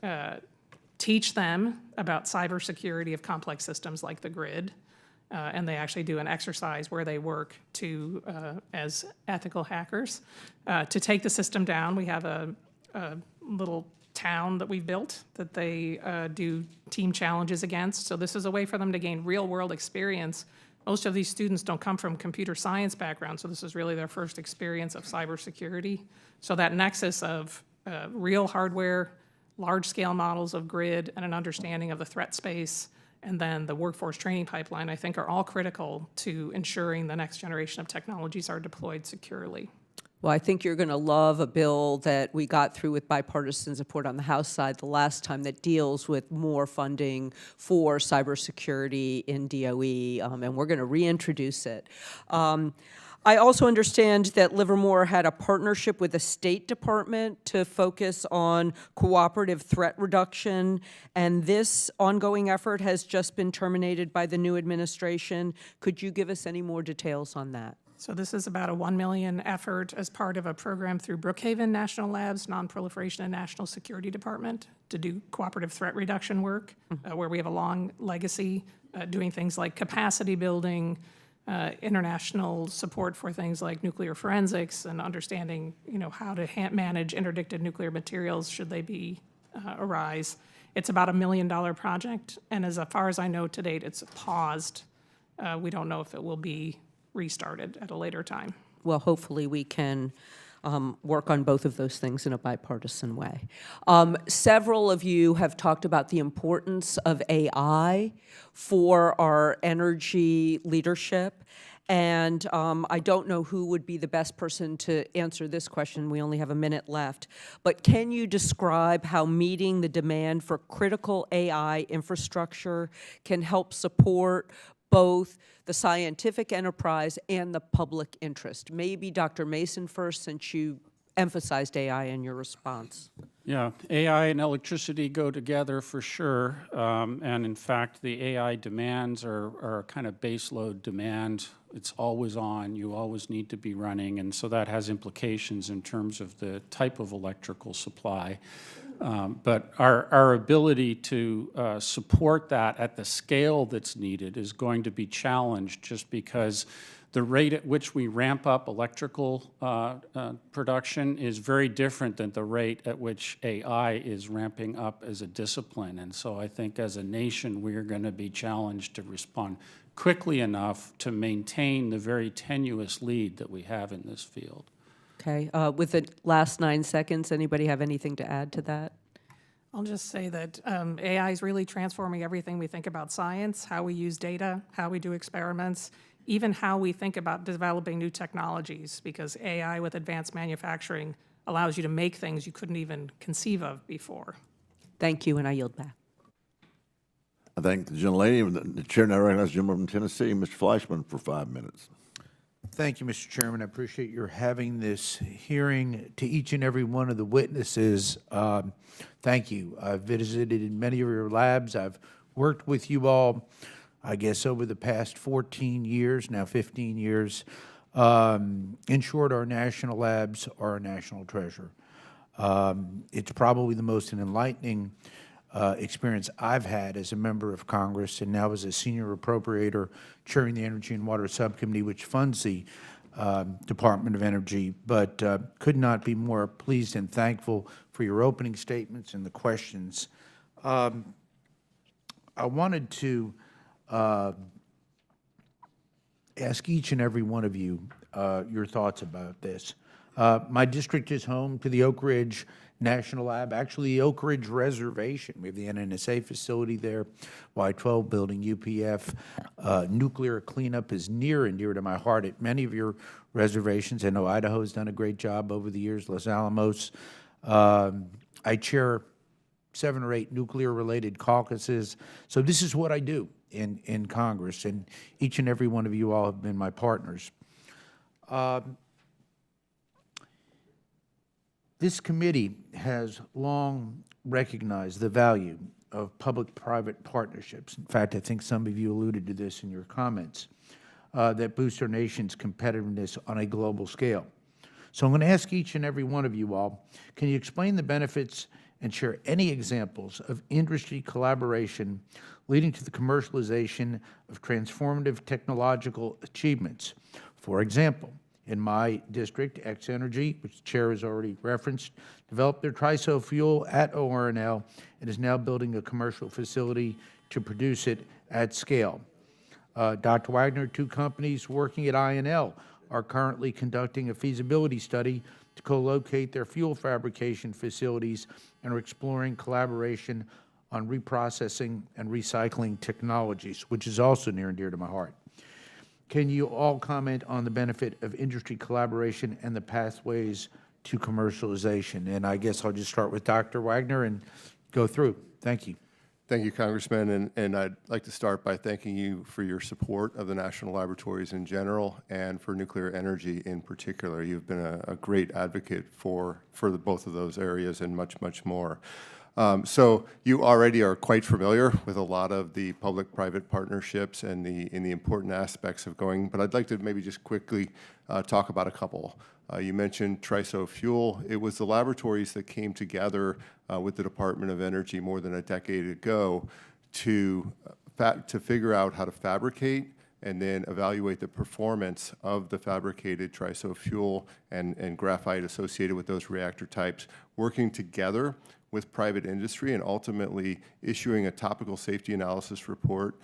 teach them about cybersecurity of complex systems like the grid. And they actually do an exercise where they work to, as ethical hackers, to take the system down. We have a little town that we've built that they do team challenges against. So this is a way for them to gain real-world experience. Most of these students don't come from computer science backgrounds, so this is really their first experience of cybersecurity. So that nexus of real hardware, large-scale models of grid, and an understanding of the threat space, and then the workforce training pipeline, I think, are all critical to ensuring the next generation of technologies are deployed securely. Well, I think you're going to love a bill that we got through with bipartisan support on the House side the last time that deals with more funding for cybersecurity in DOE, and we're going to reintroduce it. I also understand that Livermore had a partnership with the State Department to focus on cooperative threat reduction, and this ongoing effort has just been terminated by the new administration. Could you give us any more details on that? So this is about a $1 million effort as part of a program through Brookhaven National Labs, Non-Proliferation and National Security Department, to do cooperative threat reduction work, where we have a long legacy doing things like capacity building, international support for things like nuclear forensics and understanding, how to manage interdicted nuclear materials should they be arise. It's about $1 million project, and as far as I know to date, it's paused. We don't know if it will be restarted at a later time. Well, hopefully we can work on both of those things in a bipartisan way. Several of you have talked about the importance of AI for our energy leadership. And I don't know who would be the best person to answer this question. We only have a minute left. But can you describe how meeting the demand for critical AI infrastructure can help support both the scientific enterprise and the public interest? Maybe Dr. Mason first, since you emphasized AI in your response. Yeah, AI and electricity go together for sure. And in fact, the AI demands are kind of base load demand. It's always on, you always need to be running. And so that has implications in terms of the type of electrical supply. But our ability to support that at the scale that's needed is going to be challenged just because the rate at which we ramp up electrical production is very different than the rate at which AI is ramping up as a discipline. And so I think as a nation, we are going to be challenged to respond quickly enough to maintain the very tenuous lead that we have in this field. Okay, with the last 9 seconds, anybody have anything to add to that? I'll just say that AI is really transforming everything we think about science, how we use data, how we do experiments, even how we think about developing new technologies, because AI with advanced manufacturing allows you to make things you couldn't even conceive of before. Thank you, and I yield back. I thank the gentlelady. The chair now recognizes the gentleman from Tennessee, Mr. Fleischman, for 5 minutes. Thank you, Mr. Chairman. I appreciate your having this hearing. To each and every one of the witnesses, thank you. I've visited in many of your labs. I've worked with you all, I guess, over the past 14 years, now 15 years. In short, our national labs are a national treasure. It's probably the most enlightening experience I've had as a member of Congress and now as a senior appropriator chairing the Energy and Water Subcommittee, which funds the Department of Energy, but could not be more pleased and thankful for your opening statements and the questions. I wanted to ask each and every one of you your thoughts about this. My district is home to the Oak Ridge National Lab, actually the Oak Ridge Reservation. We have the NNSA facility there, Y-12 building, UPF. Nuclear cleanup is near and dear to my heart at many of your reservations. I know Idaho has done a great job over the years, Los Alamos. I chair 7 or 8 nuclear-related caucuses. So this is what I do in Congress, and each and every one of you all have been my partners. This committee has long recognized the value of public-private partnerships. In fact, I think some of you alluded to this in your comments, that boost our nation's competitiveness on a global scale. So I'm going to ask each and every one of you all, can you explain the benefits and share any examples of industry collaboration leading to the commercialization of transformative technological achievements? For example, in my district, X Energy, which the chair has already referenced, developed their TRISO fuel at ORNL and is now building a commercial facility to produce it at scale. Dr. Wagner, 2 companies working at INL are currently conducting a feasibility study to co-locate their fuel fabrication facilities and are exploring collaboration on reprocessing and recycling technologies, which is also near and dear to my heart. Can you all comment on the benefit of industry collaboration and the pathways to commercialization? And I guess I'll just start with Dr. Wagner and go through. Thank you. Thank you, Congressman, and I'd like to start by thanking you for your support of the National Laboratories in general and for nuclear energy in particular. You've been a great advocate for both of those areas and much, much more. So you already are quite familiar with a lot of the public-private partnerships and the important aspects of going, but I'd like to maybe just quickly talk about a couple. You mentioned TRISO fuel. It was the laboratories that came together with the Department of Energy more than a decade ago to figure out how to fabricate and then evaluate the performance of the fabricated TRISO fuel and graphite associated with those reactor types, working together with private industry and ultimately issuing a topical safety analysis report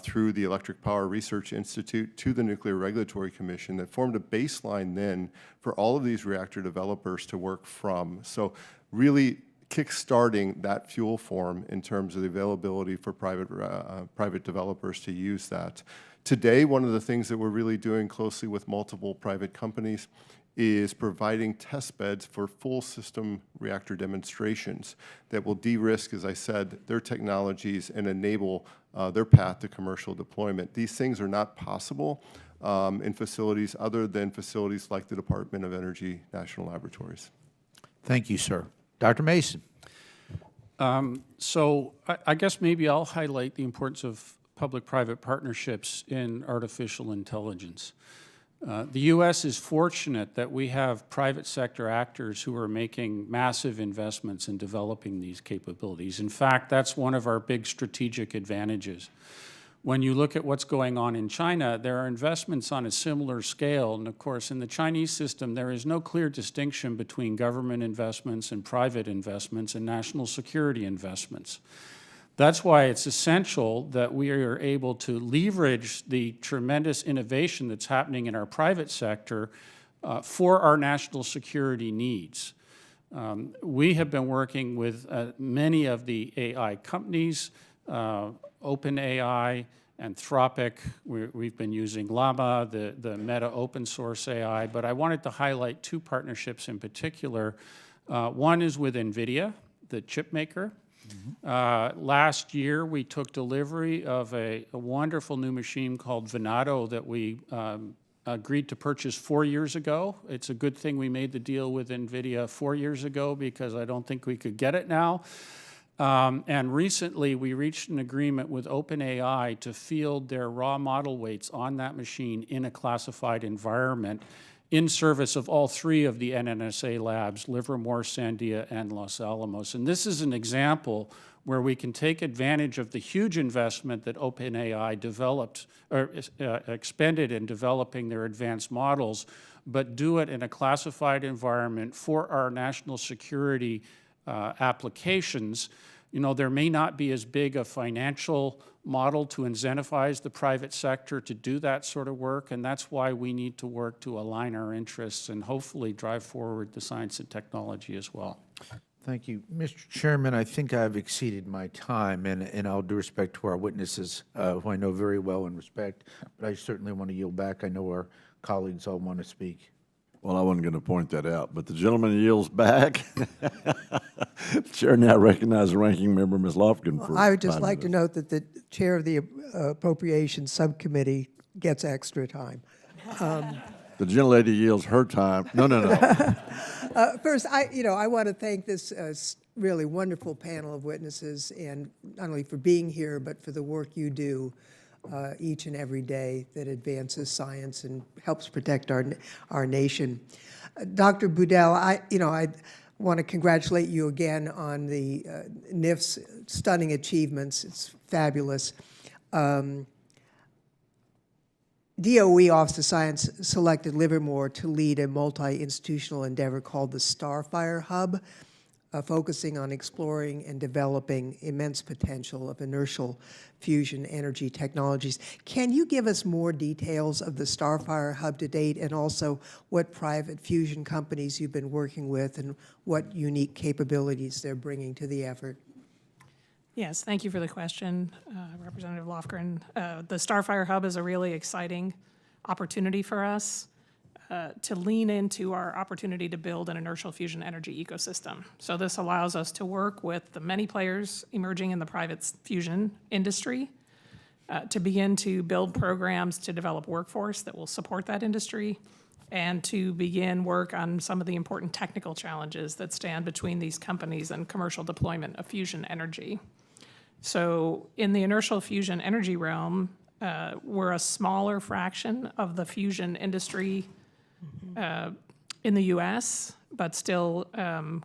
through the Electric Power Research Institute to the Nuclear Regulatory Commission that formed a baseline then for all of these reactor developers to work from. So really kickstarting that fuel form in terms of the availability for private developers to use that. Today, one of the things that we're really doing closely with multiple private companies is providing test beds for full system reactor demonstrations that will de-risk, as I said, their technologies and enable their path to commercial deployment. These things are not possible in facilities other than facilities like the Department of Energy National Laboratories. Thank you, sir. Dr. Mason. So I guess maybe I'll highlight the importance of public-private partnerships in artificial intelligence. The U.S. is fortunate that we have private sector actors who are making massive investments in developing these capabilities. In fact, that's one of our big strategic advantages. When you look at what's going on in China, there are investments on a similar scale. And of course, in the Chinese system, there is no clear distinction between government investments and private investments and national security investments. That's why it's essential that we are able to leverage the tremendous innovation that's happening in our private sector for our national security needs. We have been working with many of the AI companies, OpenAI, Anthropic. We've been using Llama, the Meta open source AI, but I wanted to highlight 2 partnerships in particular. One is with NVIDIA, the chip maker. Last year, we took delivery of a wonderful new machine called Venado that we agreed to purchase 4 years ago. It's a good thing we made the deal with NVIDIA 4 years ago because I don't think we could get it now. And recently, we reached an agreement with OpenAI to field their raw model weights on that machine in a classified environment. in service of all three of the NNSA labs, Livermore, Sandia, and Los Alamos. And this is an example where we can take advantage of the huge investment that OpenAI developed or expended in developing their advanced models, but do it in a classified environment for our national security applications. You know, there may not be as big a financial model to incentivize the private sector to do that sort of work, and that's why we need to work to align our interests and hopefully drive forward the science and technology as well. Thank you. Mr. Chairman, I think I've exceeded my time, and all due respect to our witnesses, who I know very well and respect, but I certainly want to yield back. I know our colleagues all want to speak. Well, I wasn't going to point that out, but the gentleman yields back. The chair now recognizes the ranking member, Ms. Lofgren, for I would just 5 like to minutes. note that the chair of the Appropriations Subcommittee gets extra time. The gentlelady yields her time. No. First, I want to thank this really wonderful panel of witnesses, and not only for being here, but for the work you do each and every day that advances science and helps protect our nation. Dr. Boudel, I want to congratulate you again on the NIF's stunning achievements. It's fabulous. DOE Office of Science selected Livermore to lead a multi-institutional endeavor called the Starfire Hub, focusing on exploring and developing immense potential of inertial fusion energy technologies. Can you give us more details of the Starfire Hub to date, and also what private fusion companies you've been working with and what unique capabilities they're bringing to the effort? Yes, thank you for the question, Representative Lofgren. The Starfire Hub is a really exciting opportunity for us to lean into our opportunity to build an inertial fusion energy ecosystem. So this allows us to work with the many players emerging in the private fusion industry to begin to build programs to develop workforce that will support that industry, and to begin work on some of the important technical challenges that stand between these companies and commercial deployment of fusion energy. So in the inertial fusion energy realm, we're a smaller fraction of the fusion industry in the U.S., but still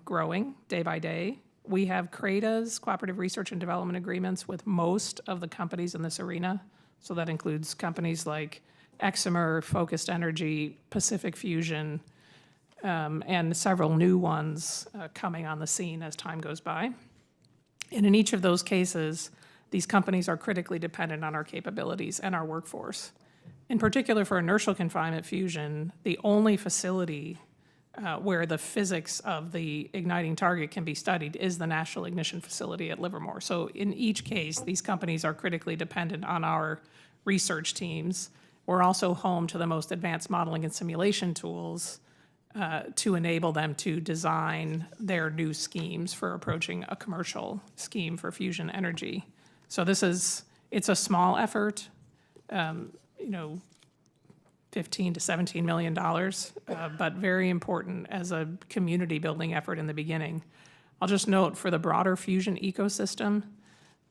growing day by day. We have CRADAs, Cooperative Research and Development Agreements, with most of the companies in this arena. So that includes companies like Exemer, Focused Energy, Pacific Fusion, and several new ones coming on the scene as time goes by. And in each of those cases, these companies are critically dependent on our capabilities and our workforce. In particular, for inertial confinement fusion, the only facility where the physics of the igniting target can be studied is the National Ignition Facility at Livermore. So in each case, these companies are critically dependent on our research teams. We're also home to the most advanced modeling and simulation tools to enable them to design their new schemes for approaching a commercial scheme for fusion energy. So it's a small effort, $15 to $17 million, but very important as a community building effort in the beginning. I'll just note, for the broader fusion ecosystem,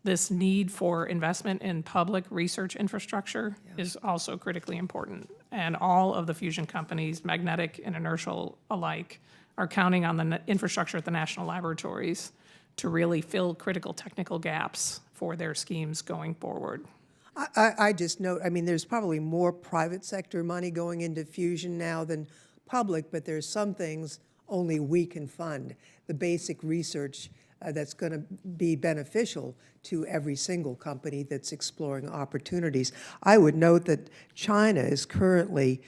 this need for investment in public research infrastructure is also critically important. And all of the fusion companies, magnetic and inertial alike, are counting on the infrastructure at the national laboratories to really fill critical technical gaps for their schemes going forward. I just note, there's probably more private sector money going into fusion now than public, but there's some things only we can fund. The basic research that's going to be beneficial to every single company that's exploring opportunities. I would note that China is currently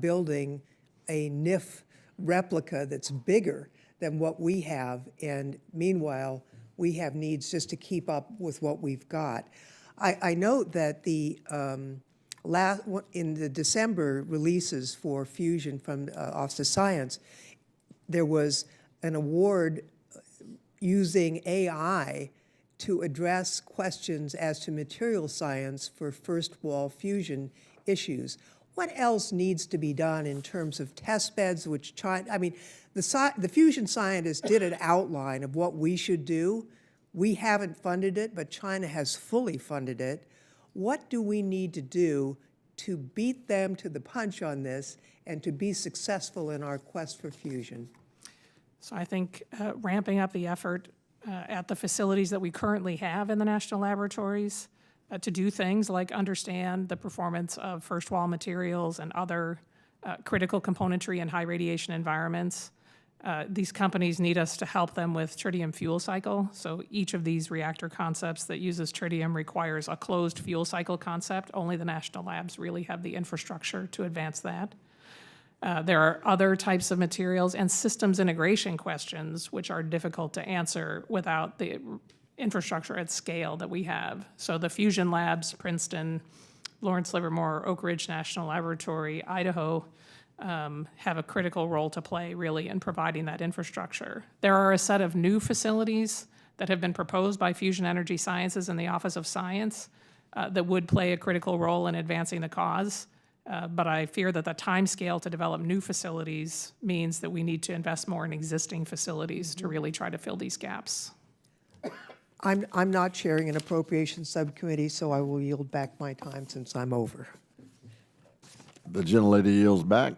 building a NIF replica that's bigger than what we have, and meanwhile, we have needs just to keep up with what we've got. I note that in the December releases for fusion from Office of Science, there was an award using AI to address questions as to material science for first wall fusion issues. What else needs to be done in terms of test beds, which China, the fusion scientists did an outline of what we should do. We haven't funded it, but China has fully funded it. What do we need to do to beat them to the punch on this and to be successful in our quest for fusion? So I think ramping up the effort at the facilities that we currently have in the national laboratories to do things like understand the performance of first wall materials and other critical componentry in high radiation environments. These companies need us to help them with tritium fuel cycle. So each of these reactor concepts that uses tritium requires a closed fuel cycle concept. Only the national labs really have the infrastructure to advance that. There are other types of materials and systems integration questions which are difficult to answer without the infrastructure at scale that we have. So the fusion labs, Princeton, Lawrence Livermore, Oak Ridge National Laboratory, Idaho, have a critical role to play really in providing that infrastructure. There are a set of new facilities that have been proposed by Fusion Energy Sciences and the Office of Science that would play a critical role in advancing the cause. But I fear that the timescale to develop new facilities means that we need to invest more in existing facilities to really try to fill these gaps. I'm not chairing an appropriations subcommittee, so I will yield back my time since I'm over. The gentlelady yields back.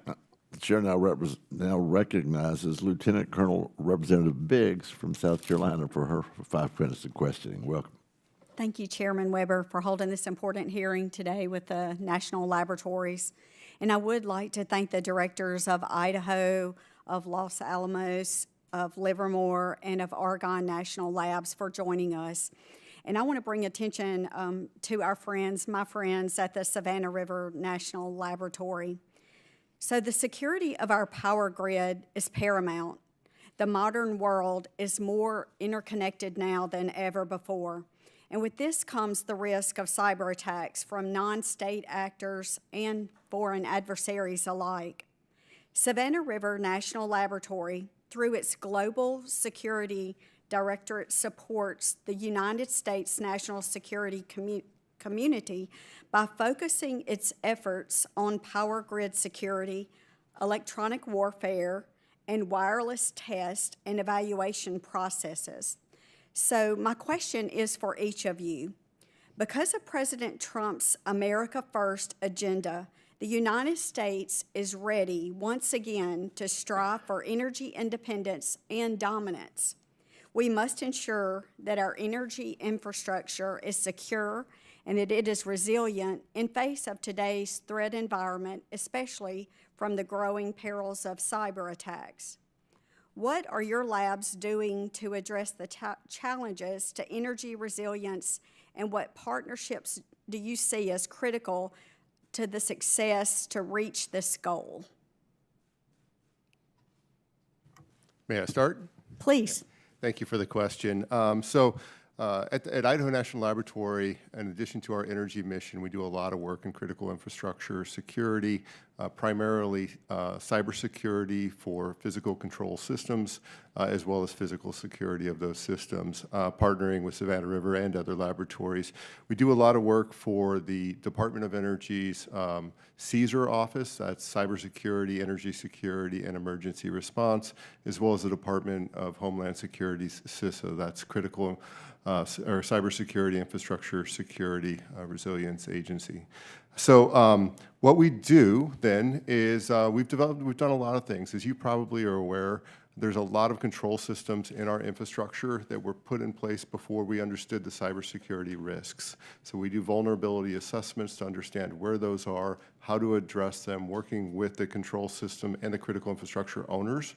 The chair now recognizes Lieutenant Colonel Representative Biggs from South Carolina for her 5 minutes of questioning. Welcome. Thank you, Chairman Weber, for holding this important hearing today with the National Laboratories. And I would like to thank the directors of Idaho, of Los Alamos, of Livermore, and of Argonne National Labs for joining us. And I want to bring attention to our friends, my friends at the Savannah River National Laboratory. So the security of our power grid is paramount. The modern world is more interconnected now than ever before. And with this comes the risk of cyber attacks from non-state actors and foreign adversaries alike. Savannah River National Laboratory, through its Global Security Directorate, supports the United States national security community by focusing its efforts on power grid security, electronic warfare, and wireless test and evaluation processes. So my question is for each of you. Because of President Trump's America First agenda, the United States is ready once again to strive for energy independence and dominance. We must ensure that our energy infrastructure is secure and that it is resilient in face of today's threat environment, especially from the growing perils of cyber attacks. What are your labs doing to address the challenges to energy resilience, and what partnerships do you see as critical to the success to reach this goal? May I start? Please. Thank you for the question. At Idaho National Laboratory, in addition to our energy mission, we do a lot of work in critical infrastructure security, primarily cybersecurity for physical control systems, as well as physical security of those systems, partnering with Savannah River and other laboratories. We do a lot of work for the Department of Energy's CSER office, that's Cybersecurity, Energy Security, and Emergency Response, as well as the Department of Homeland Security's CISA, that's Critical or Cybersecurity Infrastructure Security Resilience Agency. So what we do then is we've done a lot of things. As you probably are aware, there's a lot of control systems in our infrastructure that were put in place before we understood the cybersecurity risks. So we do vulnerability assessments to understand where those are, how to address them, working with the control system and the critical infrastructure owners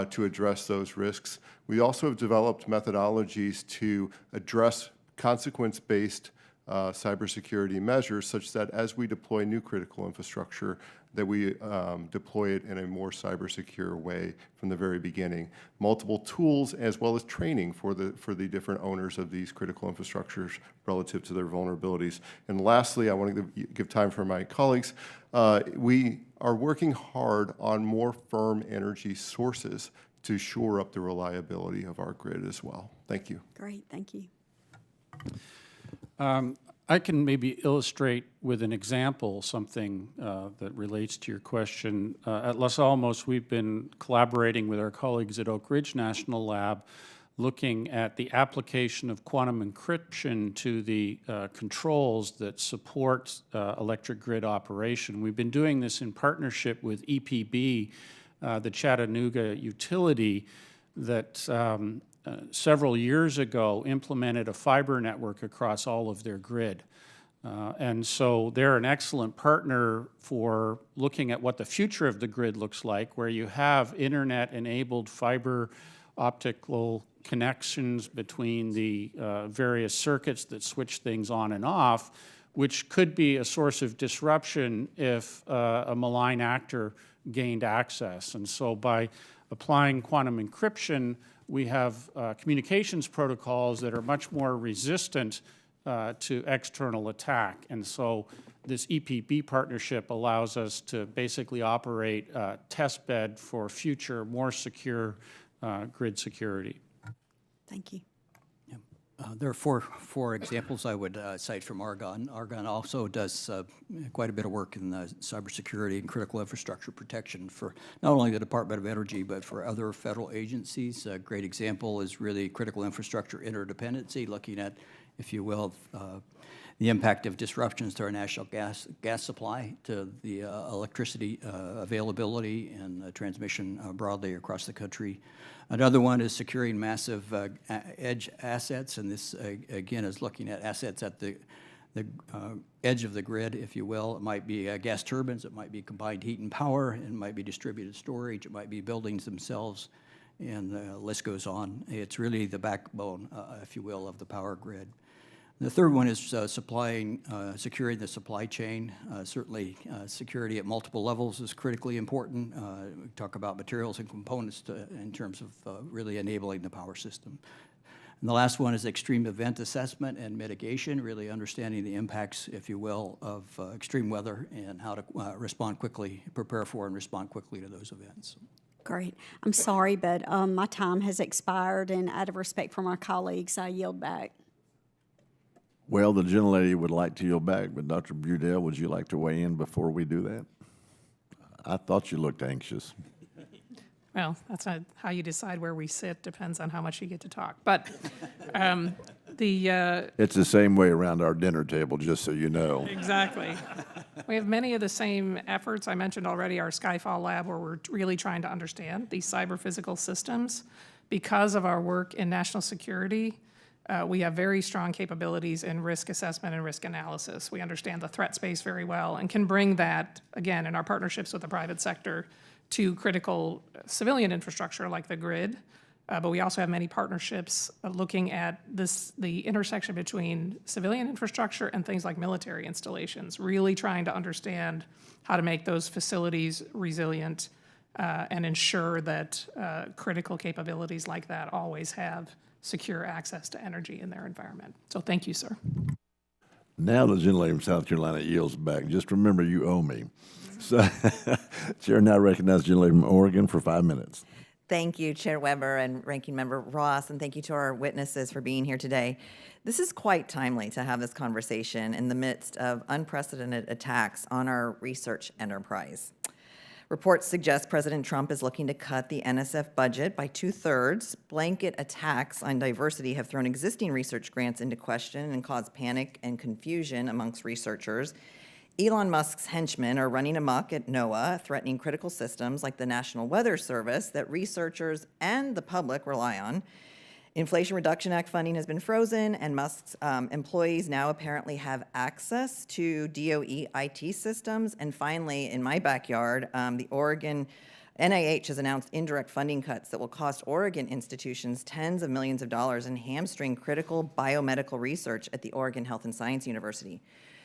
to address those risks. We also have developed methodologies to address consequence-based cybersecurity measures such that as we deploy new critical infrastructure, that we deploy it in a more cyber-secure way from the very beginning. Multiple tools as well as training for the different owners of these critical infrastructures relative to their vulnerabilities. And lastly, I want to give time for my colleagues. We are working hard on more firm energy sources to shore up the reliability of our grid as well. Thank you. Great, thank you. I can maybe illustrate with an example something that relates to your question. At Los Alamos, we've been collaborating with our colleagues at Oak Ridge National Lab, looking at the application of quantum encryption to the controls that support electric grid operation. We've been doing this in partnership with EPB, the Chattanooga utility that several years ago implemented a fiber network across all of their grid. And so they're an excellent partner for looking at what the future of the grid looks like, where you have internet-enabled fiber optical connections between the various circuits that switch things on and off, which could be a source of disruption if a malign actor gained access. And so by applying quantum encryption, we have communications protocols that are much more resistant to external attack. And so this EPB partnership allows us to basically operate a test bed for future, more secure grid security. Thank you. There are four examples I would cite from Argonne. Argonne also does quite a bit of work in cybersecurity and critical infrastructure protection for not only the Department of Energy, but for other federal agencies. A great example is really critical infrastructure interdependency, looking at, if you will, the impact of disruptions to our national gas supply, to the electricity availability and transmission broadly across the country. Another one is securing massive edge assets, and this, again, is looking at assets at the edge of the grid, if you will. It might be gas turbines, it might be combined heat and power, it might be distributed storage, it might be buildings themselves, and the list goes on. It's really the backbone, if you will, of the power grid. The third one is securing the supply chain. Certainly, security at multiple levels is critically important. We talk about materials and components in terms of really enabling the power system. And the last one is extreme event assessment and mitigation, really understanding the impacts, if you will, of extreme weather and how to respond quickly, prepare for and respond quickly to those events. Great. I'm sorry, but my time has expired, and out of respect for my colleagues, I yield back. Well, the gentlelady would like to yield back, but Dr. Budell, would you like to weigh in before we do that? I thought you looked anxious. Well, that's not how you decide where we sit, depends on how much you get to talk. But It's the same way around our dinner table, just so you know. Exactly. We have many of the same efforts. I mentioned already our Skyfall lab, where we're really trying to understand these cyber-physical systems. Because of our work in national security, we have very strong capabilities in risk assessment and risk analysis. We understand the threat space very well and can bring that, again, in our partnerships with the private sector, to critical civilian infrastructure like the grid. But we also have many partnerships looking at the intersection between civilian infrastructure and things like military installations, really trying to understand how to make those facilities resilient and ensure that critical capabilities like that always have secure access to energy in their environment. So thank you, sir. Now the gentlelady from South Carolina yields back. Just remember, you owe me. So, Chair now recognizes the gentlelady from Oregon for 5 minutes. Thank you, Chair Weber and Ranking Member Ross, and thank you to our witnesses for being here today. This is quite timely to have this conversation in the midst of unprecedented attacks on our research enterprise. Reports suggest President Trump is looking to cut the NSF budget by 2/3. Blanket attacks on diversity have thrown existing research grants into question and caused panic and confusion amongst researchers. Elon Musk's henchmen are running amok at NOAA, threatening critical systems like the National Weather Service that researchers and the public rely on. Inflation Reduction Act funding has been frozen, and Musk's employees now apparently have access to DOE IT systems. And finally, in my backyard, the Oregon NIH has announced indirect funding cuts that will cost Oregon institutions tens of millions of dollars and hamstring critical biomedical research at the Oregon Health and Science University.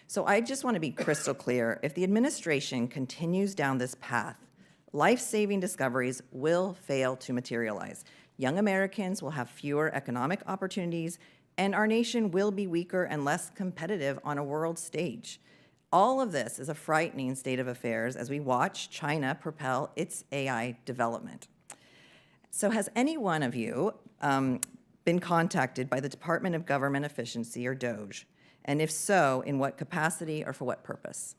So I just want to be crystal clear. If the administration continues down this path, life-saving discoveries will fail to materialize. Young Americans will have fewer economic opportunities, and our nation will be weaker and less competitive on a world stage. All of this is a frightening state of affairs as we watch China propel its AI development. So has any one of you been contacted by the Department of Government Efficiency, or DOGE? And if so, in what capacity or for what purpose?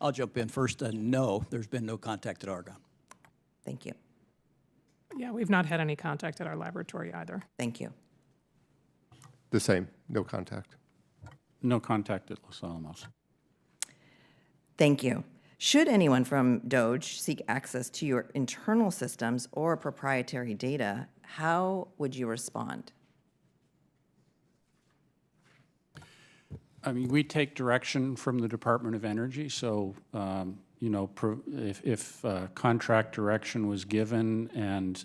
I'll jump in first. No, there's been no contact at Argonne. Thank you. Yeah, we've not had any contact at our laboratory either. Thank you. The same, no contact. No contact at Los Alamos. Thank you. Should anyone from DOE seek access to your internal systems or proprietary data, how would you respond? I mean, we take direction from the Department of Energy, so, you know, if contract direction was given and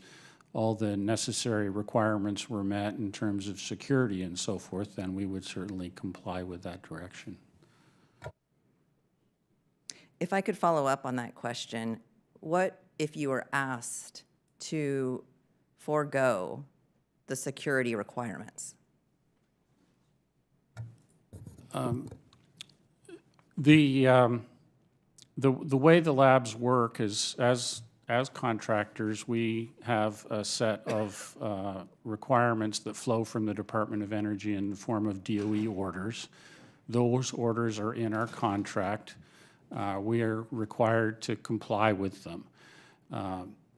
all the necessary requirements were met in terms of security and so forth, then we would certainly comply with that direction. If I could follow up on that question, what if you were asked to forego the security requirements? The way the labs work is, as contractors, we have a set of requirements that flow from the Department of Energy in the form of DOE orders. Those orders are in our contract. We are required to comply with them.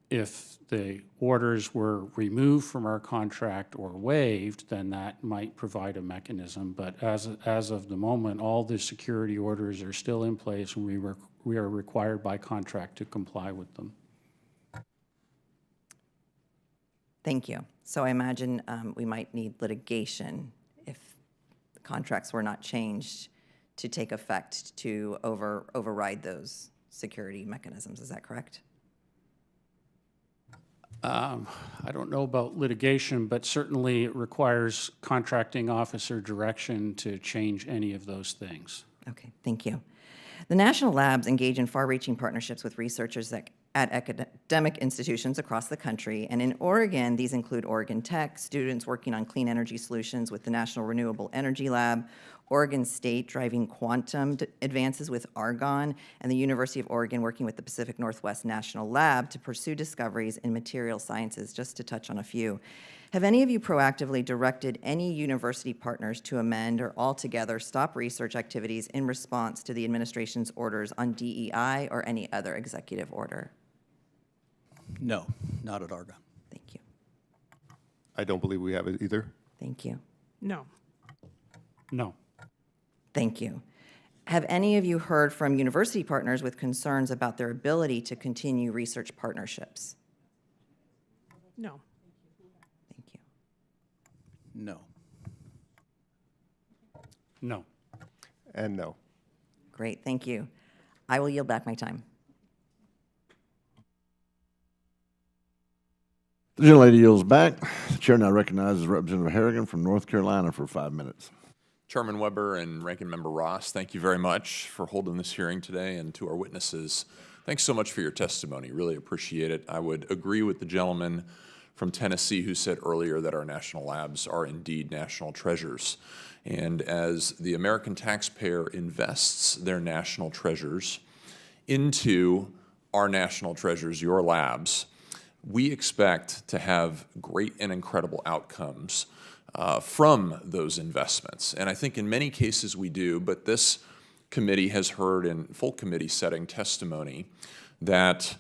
If the orders were removed from our contract or waived, then that might provide a mechanism. But as of the moment, all the security orders are still in place, and we are required by contract to comply with them. Thank you. So I imagine we might need litigation if the contracts were not changed to take effect to override those security mechanisms. Is that correct? I don't know about litigation, but certainly it requires contracting officer direction to change any of those things. Okay, thank you. The national labs engage in far-reaching partnerships with researchers at academic institutions across the country, and in Oregon, these include Oregon Tech, students working on clean energy solutions with the National Renewable Energy Lab, Oregon State driving quantum advances with Argonne, and the University of Oregon working with the Pacific Northwest National Lab to pursue discoveries in material sciences, just to touch on a few. Have any of you proactively directed any university partners to amend or altogether stop research activities in response to the administration's orders on DEI or any other executive order? No, not at Argonne. Thank you. I don't believe we have it either. Thank you. No. No. Thank you. Have any of you heard from university partners with concerns about their ability to continue research partnerships? No. Thank you. No. No. And no. Great, thank you. I will yield back my time. The gentlelady yields back. The chair now recognizes Representative Harrigan from North Carolina for 5 minutes. Chairman Weber and Ranking Member Ross, thank you very much for holding this hearing today, and to our witnesses, thanks so much for your testimony. Really appreciate it. I would agree with the gentleman from Tennessee who said earlier that our national labs are indeed national treasures. And as the American taxpayer invests their national treasures into our national treasures, your labs, we expect to have great and incredible outcomes from those investments. And I think in many cases we do, but this committee has heard in full committee setting testimony that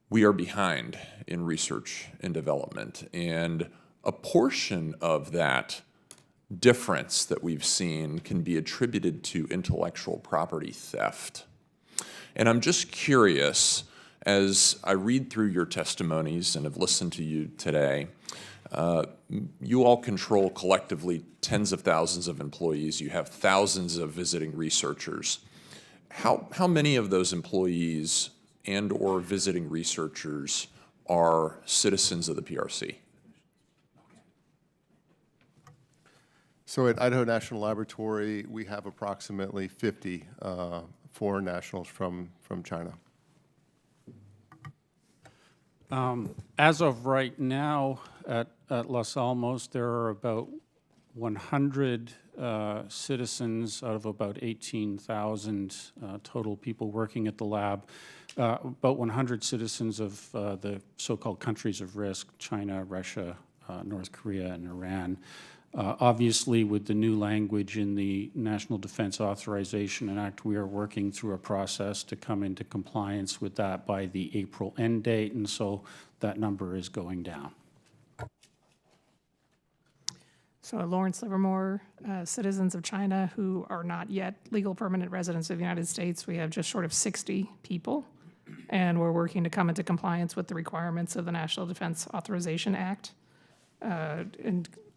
we are behind in research and development. And a portion of that difference that we've seen can be attributed to intellectual property theft. And I'm just curious, as I read through your testimonies and have listened to you today, you all control collectively tens of thousands of employees. You have thousands of visiting researchers. How many of those employees and or visiting researchers are citizens of the PRC? So at Idaho National Laboratory, we have approximately 50 foreign nationals from China. As of right now, at Los Alamos, there are about 100 citizens out of about 18,000 total people working at the lab. About 100 citizens of the so-called countries of risk, China, Russia, North Korea, and Iran. Obviously, with the new language in the National Defense Authorization Act, we are working through a process to come into compliance with that by the April end date, and so that number is going down. So Lawrence Livermore, citizens of China who are not yet legal permanent residents of the United States, we have just short of 60 people, and we're working to come into compliance with the requirements of the National Defense Authorization Act.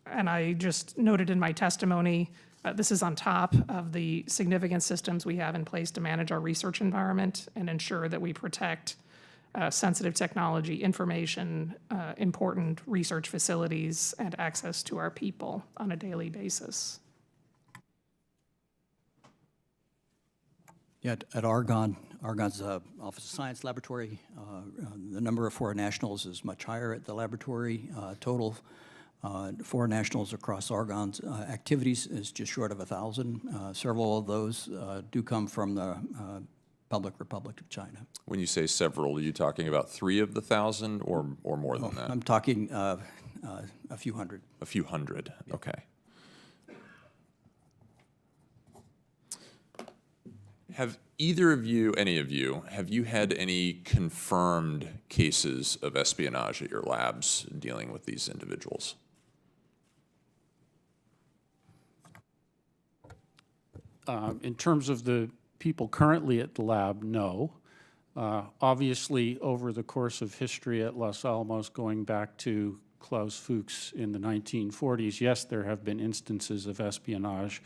And I just noted in my testimony, this is on top of the significant systems we have in place to manage our research environment and ensure that we protect sensitive technology, information, important research facilities, and access to our people on a daily basis. Yeah, at Argonne's Office of Science Laboratory, the number of foreign nationals is much higher at the laboratory. Total foreign nationals across Argonne's activities is just short of 1,000. Several of those do come from the Public Republic of China. When you say several, are you talking about 3 of the 1,000 or more than that? I'm talking a few hundred. A few hundred, okay. Have either of you, any of you, have you had any confirmed cases of espionage at your labs dealing with these individuals? In terms of the people currently at the lab, no. Obviously, over the course of history at Los Alamos, going back to Klaus Fuchs in the 1940s, yes, there have been instances of espionage,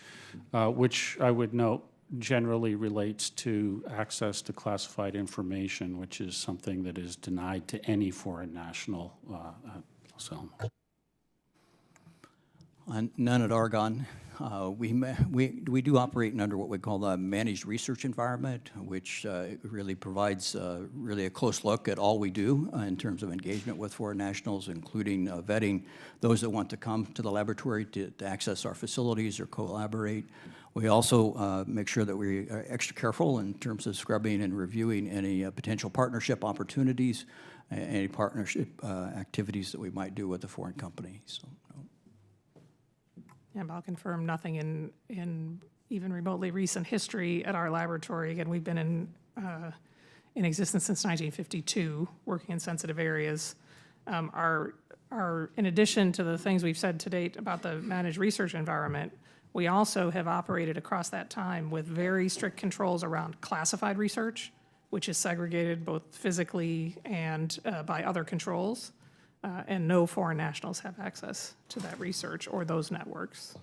which I would note generally relates to access to classified information, which is something that is denied to any foreign national at Los Alamos. None at Argonne. We do operate under what we call the managed research environment, which really provides really a close look at all we do in terms of engagement with foreign nationals, including vetting those that want to come to the laboratory to access our facilities or collaborate. We also make sure that we are extra careful in terms of scrubbing and reviewing any potential partnership opportunities, any partnership activities that we might do with a foreign company. So. And I'll confirm nothing in even remotely recent history at our laboratory. Again, we've been in existence since 1952, working in sensitive areas. In addition to the things we've said to date about the managed research environment, we also have operated across that time with very strict controls around classified research, which is segregated both physically and by other controls. And no foreign nationals have access to that research or those networks.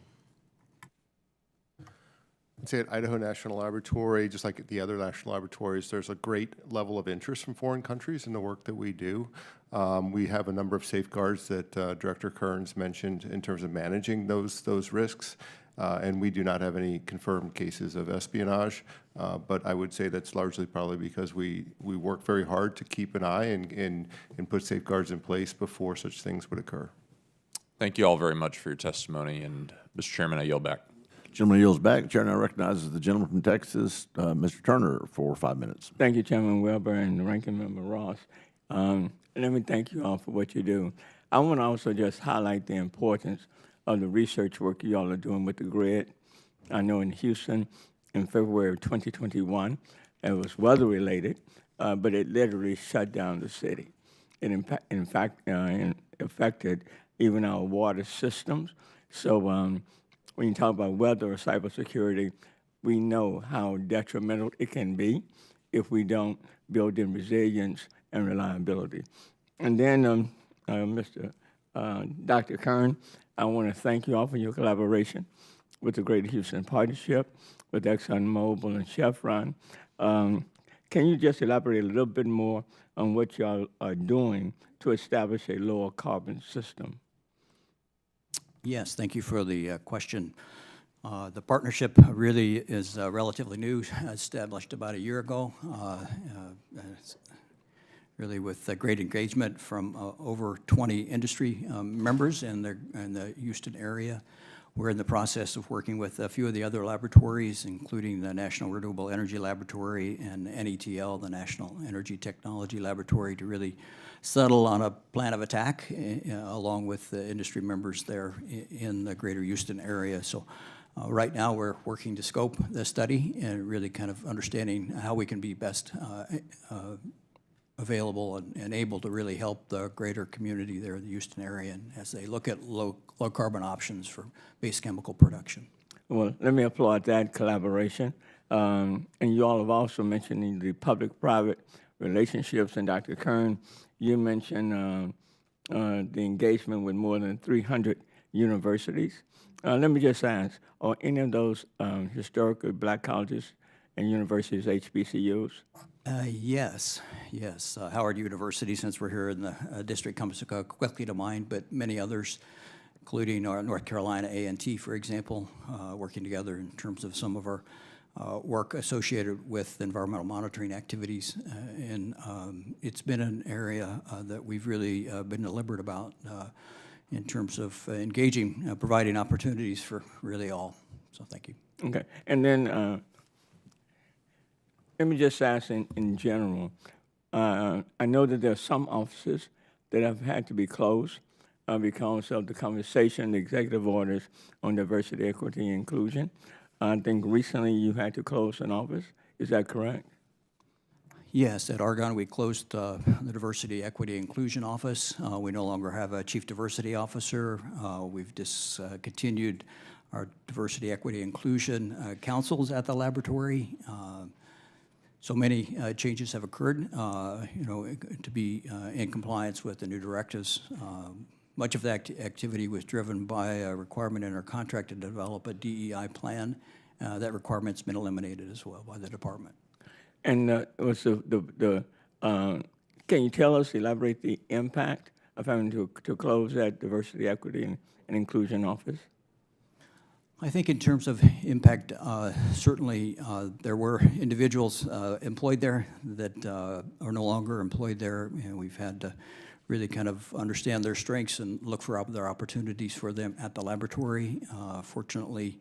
I'd say at Idaho National Laboratory, just like at the other national laboratories, there's a great level of interest from foreign countries in the work that we do. We have a number of safeguards that Director Kearns mentioned in terms of managing those risks. And we do not have any confirmed cases of espionage, but I would say that's largely probably because we work very hard to keep an eye and put safeguards in place before such things would occur. Thank you all very much for your testimony, and Mr. Chairman, I yield back. Gentleman yields back. The chair now recognizes the gentleman from Texas, Mr. Turner, for 5 minutes. Thank you, Chairman Weber and Ranking Member Ross. Let me thank you all for what you do. I want to also just highlight the importance of the research work you all are doing with the grid. I know in Houston in February of 2021, it was weather-related, but it literally shut down the city. It in fact affected even our water systems. So when you talk about weather or cybersecurity, we know how detrimental it can be if we don't build in resilience and reliability. And then, Dr. Kern, I want to thank you all for your collaboration with the Greater Houston Partnership, with ExxonMobil and Chevron. Can you just elaborate a little bit more on what y'all are doing to establish a lower carbon system? Yes, thank you for the question. The partnership really is relatively new, established about a year ago, really with great engagement from over 20 industry members in the Houston area. We're in the process of working with a few of the other laboratories, including the National Renewable Energy Laboratory and NETL, the National Energy Technology Laboratory, to really settle on a plan of attack along with the industry members there in the greater Houston area. So right now, we're working to scope the study and really kind of understanding how we can be best available and able to really help the greater community there in the Houston area and as they look at low carbon options for base chemical production. Well, let me applaud that collaboration. And you all have also mentioned the public-private relationships. And Dr. Kern, you mentioned the engagement with more than 300 universities. Let me just ask, are any of those historically black colleges and universities HBCUs? Yes. Howard University, since we're here in the district, comes quickly to mind, but many others, including our North Carolina A&T, for example, working together in terms of some of our work associated with environmental monitoring activities. And it's been an area that we've really been deliberate about in terms of engaging, providing opportunities for really all. So thank you. Okay. And then let me just ask in general, I know that there are some offices that have had to be closed because of the conversation, the executive orders on diversity, equity, and inclusion. I think recently you had to close an office. Is that correct? Yes, at Argonne, we closed the Diversity, Equity, Inclusion Office. We no longer have a Chief Diversity Officer. We've discontinued our Diversity, Equity, Inclusion councils at the laboratory. So many changes have occurred, to be in compliance with the new directives. Much of that activity was driven by a requirement in our contract to develop a DEI plan. That requirement's been eliminated as well by the department. And what's can you tell us, elaborate the impact of having to close that Diversity, Equity, and Inclusion office? I think in terms of impact, certainly there were individuals employed there that are no longer employed there, and we've had to really kind of understand their strengths and look for other opportunities for them at the laboratory. Fortunately,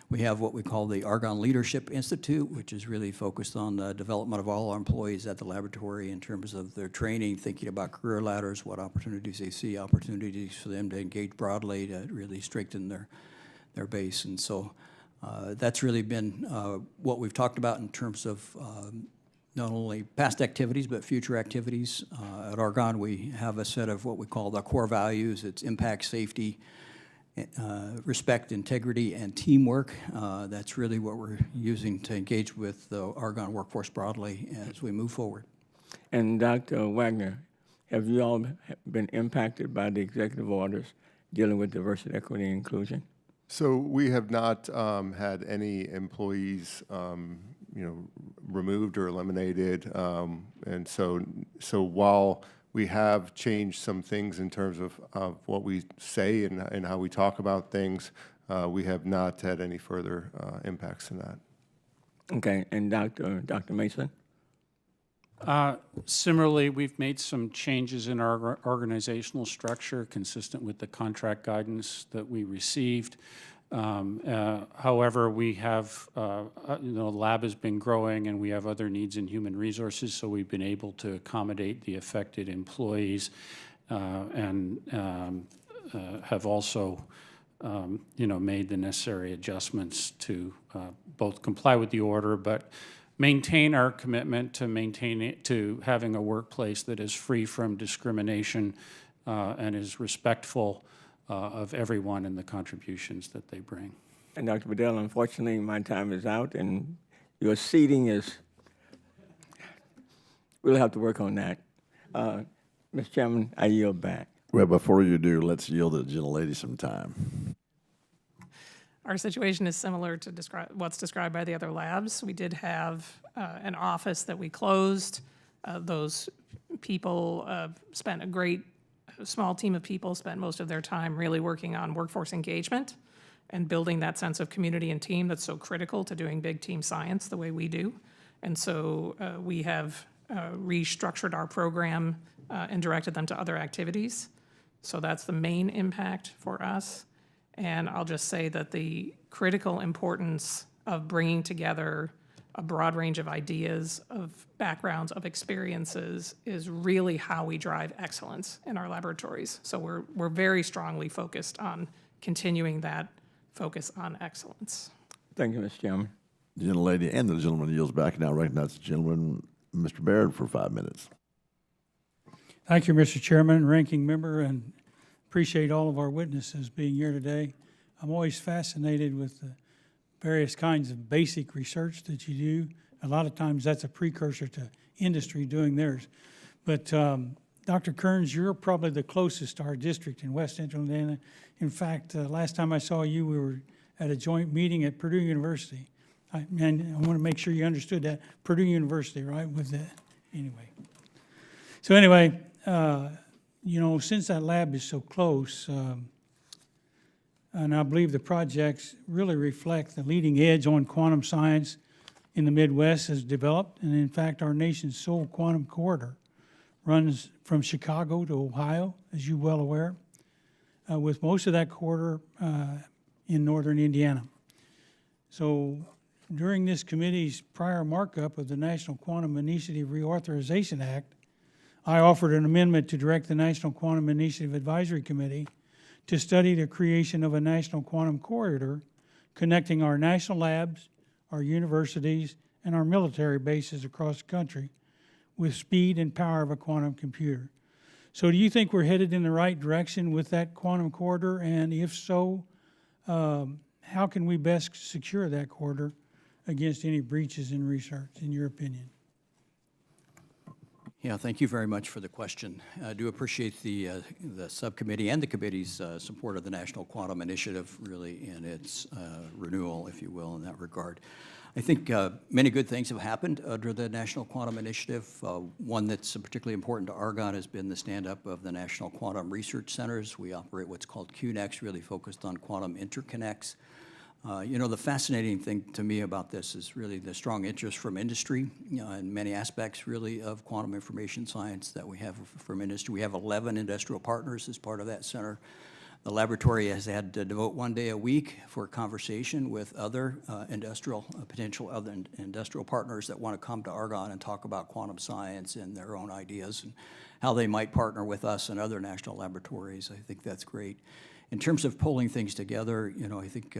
we have what we call the Argonne Leadership Institute, which is really focused on the development of all our employees at the laboratory in terms of their training, thinking about career ladders, what opportunities they see, opportunities for them to engage broadly to really strengthen their base. And so that's really been what we've talked about in terms of not only past activities, but future activities. At Argonne, we have a set of what we call the core values. It's impact, safety, respect, integrity, and teamwork. That's really what we're using to engage with the Argonne workforce broadly as we move forward. And Dr. Wagner, have you all been impacted by the executive orders dealing with diversity, equity, and inclusion? So we have not had any employees, removed or eliminated, and so while we have changed some things in terms of what we say and how we talk about things, we have not had any further impacts in that. Okay, and Dr. Mason? Similarly, we've made some changes in our organizational structure consistent with the contract guidance that we received. However, we have, the lab has been growing and we have other needs in human resources, so we've been able to accommodate the affected employees and have also, made the necessary adjustments to both comply with the order, but maintain our commitment to having a workplace that is free from discrimination and is respectful of everyone and the contributions that they bring. And Dr. Bedell, unfortunately, my time is out, and your seating is, we'll have to work on that. Mr. Chairman, I yield back. Well, before you do, let's yield the gentlelady some time. Our situation is similar to what's described by the other labs. We did have an office that we closed. Those people spent a small team of people spent most of their time really working on workforce engagement and building that sense of community and team that's so critical to doing big team science the way we do. And so we have restructured our program and directed them to other activities. So that's the main impact for us. And I'll just say that the critical importance of bringing together a broad range of ideas, of backgrounds, of experiences is really how we drive excellence in our laboratories. So we're very strongly focused on continuing that focus on excellence. Thank you, Mr. Chairman. The gentlelady and the gentleman yields back. Now recognize the gentleman, Mr. Baird, for 5 minutes. Thank you, Mr. Chairman, Ranking Member, and appreciate all of our witnesses being here today. I'm always fascinated with the various kinds of basic research that you do. A lot of times that's a precursor to industry doing theirs. But Dr. Kearns, you're probably the closest to our district in West Central Indiana. In fact, last time I saw you, we were at a joint meeting at Purdue University. And I want to make sure you understood that. Purdue University, right, with that, anyway. So anyway, you know, since that lab is so close, and I believe the projects really reflect the leading edge on quantum science in the Midwest has developed. And in fact, our nation's sole quantum corridor runs from Chicago to Ohio, as you're well aware, with most of that corridor in northern Indiana. So during this committee's prior markup of the National Quantum Initiative Reauthorization Act, I offered an amendment to direct the National Quantum Initiative Advisory Committee to study the creation of a national quantum corridor connecting our national labs, our universities, and our military bases across the country with speed and power of a quantum computer. So do you think we're headed in the right direction with that quantum corridor? And if so, how can we best secure that corridor against any breaches in research, in your opinion? Yeah, thank you very much for the question. I do appreciate the subcommittee and the committee's support of the National Quantum Initiative, really, in its renewal, if you will, in that regard. I think many good things have happened under the National Quantum Initiative. One that's particularly important to Argonne has been the stand-up of the National Quantum Research Centers. We operate what's called QNEX, really focused on quantum interconnects. You know, the fascinating thing to me about this is really the strong interest from industry in many aspects, really, of quantum information science that we have from industry. We have 11 industrial partners as part of that center. The laboratory has had to devote 1 day a week for conversation with other potential other industrial partners that want to come to Argonne and talk about quantum science and their own ideas and how they might partner with us and other national laboratories. I think that's great. In terms of pulling things together, you know, I think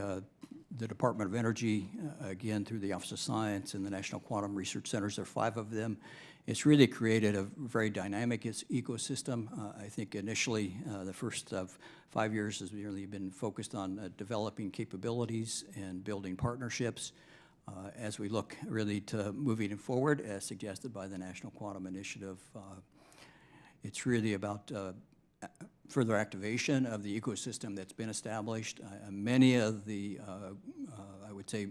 the Department of Energy, again, through the Office of Science and the National Quantum Research Centers, there are 5 of them. It's really created a very dynamic ecosystem. I think initially, the first 5 years has really been focused on developing capabilities and building partnerships. As we look really to moving it forward, as suggested by the National Quantum Initiative, it's really about further activation of the ecosystem that's been established. Many of the, I would say,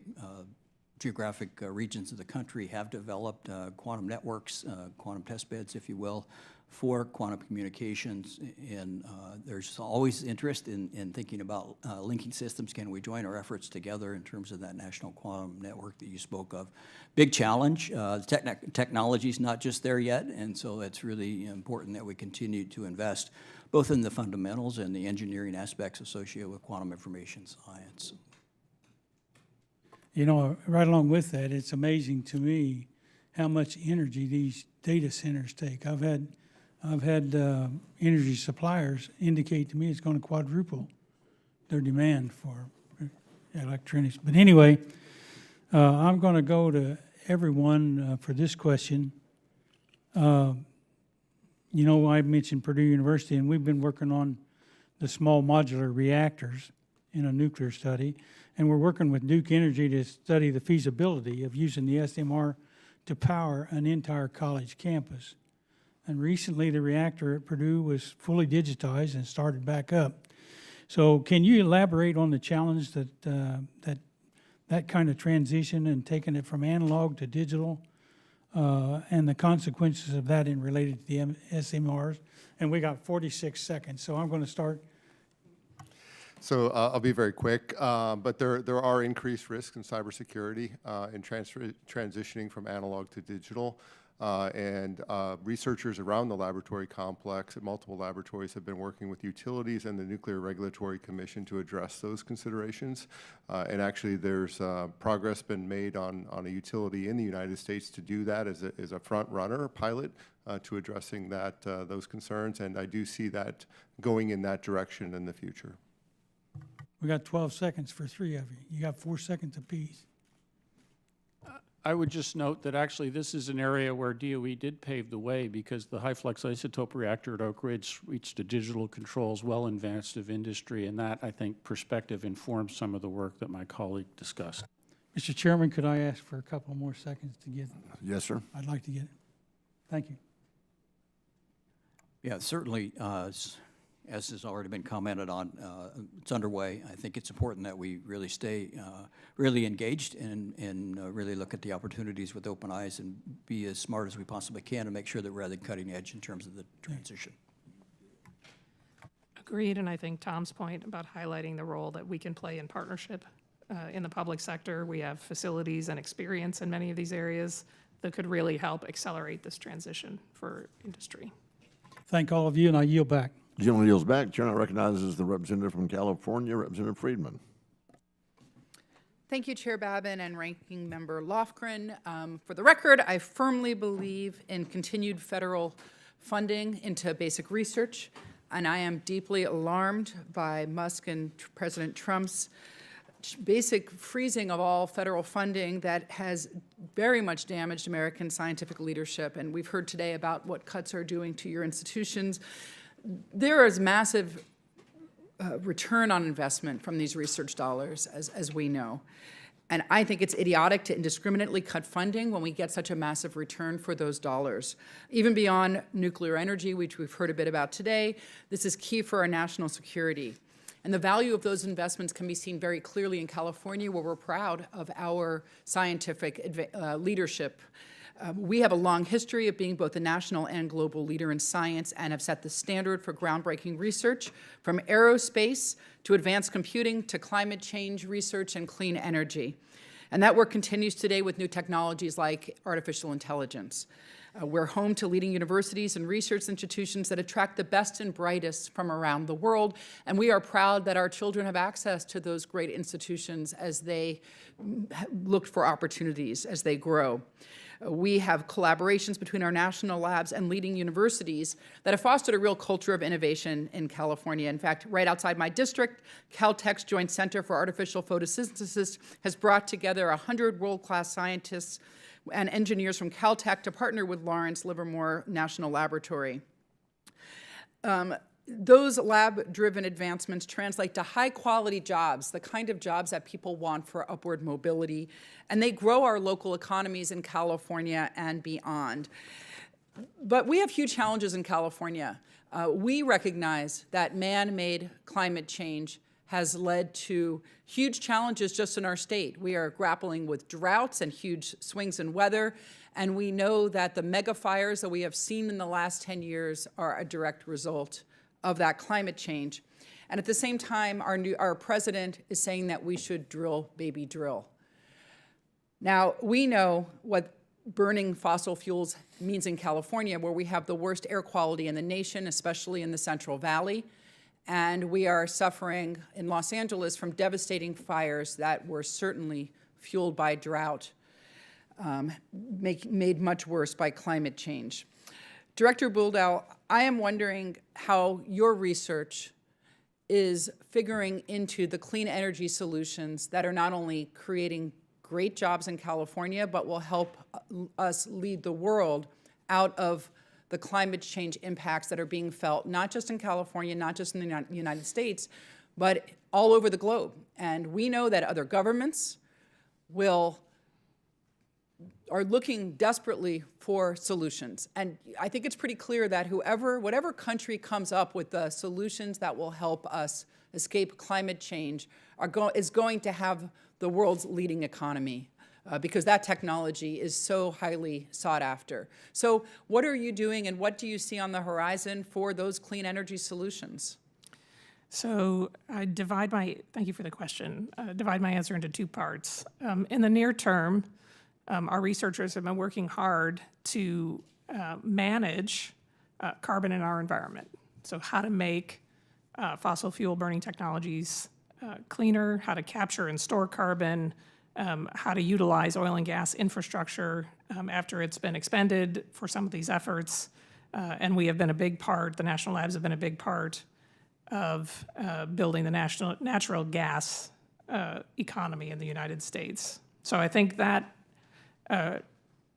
geographic regions of the country have developed quantum networks, quantum test beds, if you will, for quantum communications. And there's always interest in thinking about linking systems. Can we join our efforts together in terms of that national quantum network that you spoke of? Big challenge. Technology's not just there yet, and so it's really important that we continue to invest both in the fundamentals and the engineering aspects associated with quantum information science. You know, right along with that, it's amazing to me how much energy these data centers take. I've had energy suppliers indicate to me it's going to quadruple their demand for electronics. But anyway, I'm going to go to everyone for this question. You know, I mentioned Purdue University, and we've been working on the small modular reactors in a nuclear study, and we're working with Duke Energy to study the feasibility of using the SMR to power an entire college campus. And recently, the reactor at Purdue was fully digitized and started back up. So can you elaborate on the challenge that that kind of transition and taking it from analog to digital and the consequences of that in related to the SMRs? And we got 46 seconds, so I'm going to start. So I'll be very quick, but there are increased risks in cybersecurity in transitioning from analog to digital. and researchers around the laboratory complex at multiple laboratories have been working with utilities and the Nuclear Regulatory Commission to address those considerations. And actually, there's progress been made on a utility in the United States to do that as a front runner pilot to addressing those concerns. And I do see that going in that direction in the future. We got 12 seconds for three of you. You got 4 seconds apiece. I would just note that actually this is an area where DOE did pave the way because the high-flux isotope reactor at Oak Ridge reached a digital controls well advanced of industry, and that, I think, perspective informs some of the work that my colleague discussed. Mr. Chairman, could I ask for a couple more seconds to get? Yes, sir. I'd like to get it. Thank you. Yeah, certainly, as has already been commented on, it's underway. I think it's important that we really stay really engaged and really look at the opportunities with open eyes and be as smart as we possibly can to make sure that we're at the cutting edge in terms of the transition. Agreed, and I think Tom's point about highlighting the role that we can play in partnership in the public sector. We have facilities and experience in many of these areas that could really help accelerate this transition for industry. Thank all of you, and I yield back. Gentleman yields back. Chair now recognizes the representative from California, Representative Friedman. Thank you, Chair Babin and Ranking Member Lofgren. For the record, I firmly believe in continued federal funding into basic research, and I am deeply alarmed by Musk and President Trump's basic freezing of all federal funding that has very much damaged American scientific leadership. And we've heard today about what cuts are doing to your institutions. There is massive return on investment from these research dollars, as we know. And I think it's idiotic to indiscriminately cut funding when we get such a massive return for those dollars. Even beyond nuclear energy, which we've heard a bit about today, this is key for our national security. And the value of those investments can be seen very clearly in California, where we're proud of our scientific leadership. We have a long history of being both a national and global leader in science and have set the standard for groundbreaking research, from aerospace to advanced computing to climate change research and clean energy. And that work continues today with new technologies like artificial intelligence. We're home to leading universities and research institutions that attract the best and brightest from around the world, and we are proud that our children have access to those great institutions as they look for opportunities as they grow. We have collaborations between our national labs and leading universities that have fostered a real culture of innovation in California. In fact, right outside my district, Caltech's Joint Center for Artificial Photosynthesis has brought together 100 world-class scientists and engineers from Caltech to partner with Lawrence Livermore National Laboratory. Those lab-driven advancements translate to high-quality jobs, the kind of jobs that people want for upward mobility, and they grow our local economies in California and beyond. But we have huge challenges in California. We recognize that man-made climate change has led to huge challenges just in our state. We are grappling with droughts and huge swings in weather, and we know that the mega fires that we have seen in the last 10 years are a direct result of that climate change. And at the same time, our president is saying that we should drill, baby, drill. Now, we know what burning fossil fuels means in California, where we have the worst air quality in the nation, especially in the Central Valley. And we are suffering in Los Angeles from devastating fires that were certainly fueled by drought, made much worse by climate change. Director Buldow, I am wondering how your research is figuring into the clean energy solutions that are not only creating great jobs in California, but will help us lead the world out of the climate change impacts that are being felt, not just in California, not just in the United States, but all over the globe. And we know that other governments are looking desperately for solutions. And I think it's pretty clear that whatever country comes up with the solutions that will help us escape climate change is going to have the world's leading economy. Because that technology is so highly sought after. So what are you doing and what do you see on the horizon for those clean energy solutions? So thank you for the question, divide my answer into two parts. In the near term, Our researchers have been working hard to manage carbon in our environment. So how to make fossil fuel burning technologies cleaner, how to capture and store carbon, how to utilize oil and gas infrastructure after it's been expended for some of these efforts. And we have been a big part, the national labs have been a big part of building the natural gas economy in the United States. So I think that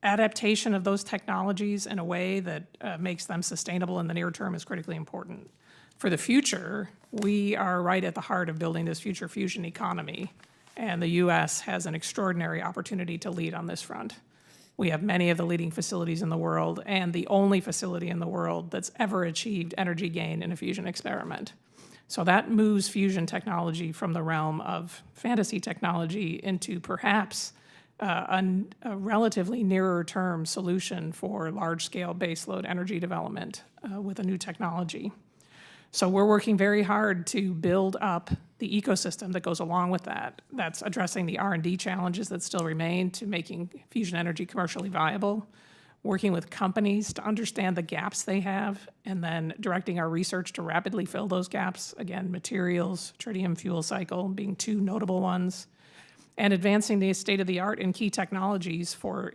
adaptation of those technologies in a way that makes them sustainable in the near term is critically important. For the future, we are right at the heart of building this future fusion economy, and the U.S. has an extraordinary opportunity to lead on this front. We have many of the leading facilities in the world, and the only facility in the world that's ever achieved energy gain in a fusion experiment. So that moves fusion technology from the realm of fantasy technology into perhaps a relatively nearer term solution for large-scale baseload energy development with a new technology. So we're working very hard to build up the ecosystem that goes along with that. That's addressing the R&D challenges that still remain to making fusion energy commercially viable, working with companies to understand the gaps they have, and then directing our research to rapidly fill those gaps. Again, materials, tritium fuel cycle being two notable ones, and advancing the state-of-the-art in key technologies for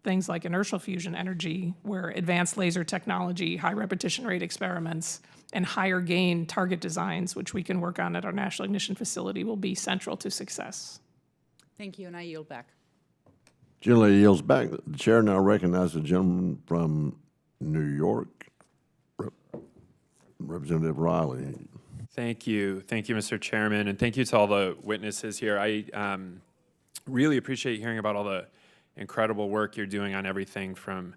things like inertial fusion energy, where advanced laser technology, high repetition rate experiments, and higher gain target designs, which we can work on at our National Ignition Facility, will be central to success. Thank you, and I yield back. Gentlelady yields back. The chair now recognizes the gentleman from New York, Representative Riley. Thank you, Mr. Chairman, and thank you to all the witnesses here. I really appreciate hearing about all the incredible work you're doing on everything from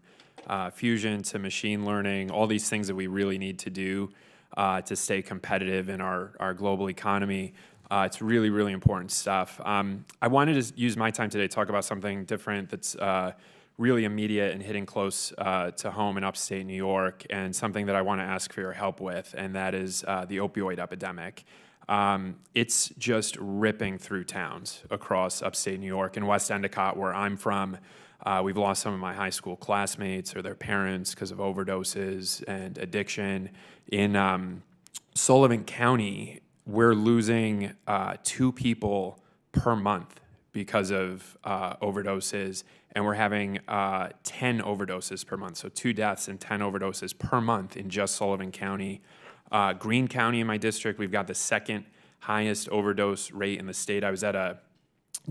fusion to machine learning, all these things that we really need to do to stay competitive in our global economy. It's really, really important stuff. I wanted to use my time today to talk about something different that's really immediate and hitting close to home in upstate New York, and something that I want to ask for your help with, and that is the opioid epidemic. It's just ripping through towns across upstate New York. In West Endicott, where I'm from, we've lost some of my high school classmates or their parents because of overdoses and addiction. In Sullivan County, we're losing 2 people per month because of overdoses, and we're having 10 overdoses per month. So 2 deaths and 10 overdoses per month in just Sullivan County. Greene County in my district, we've got the second highest overdose rate in the state. I was at a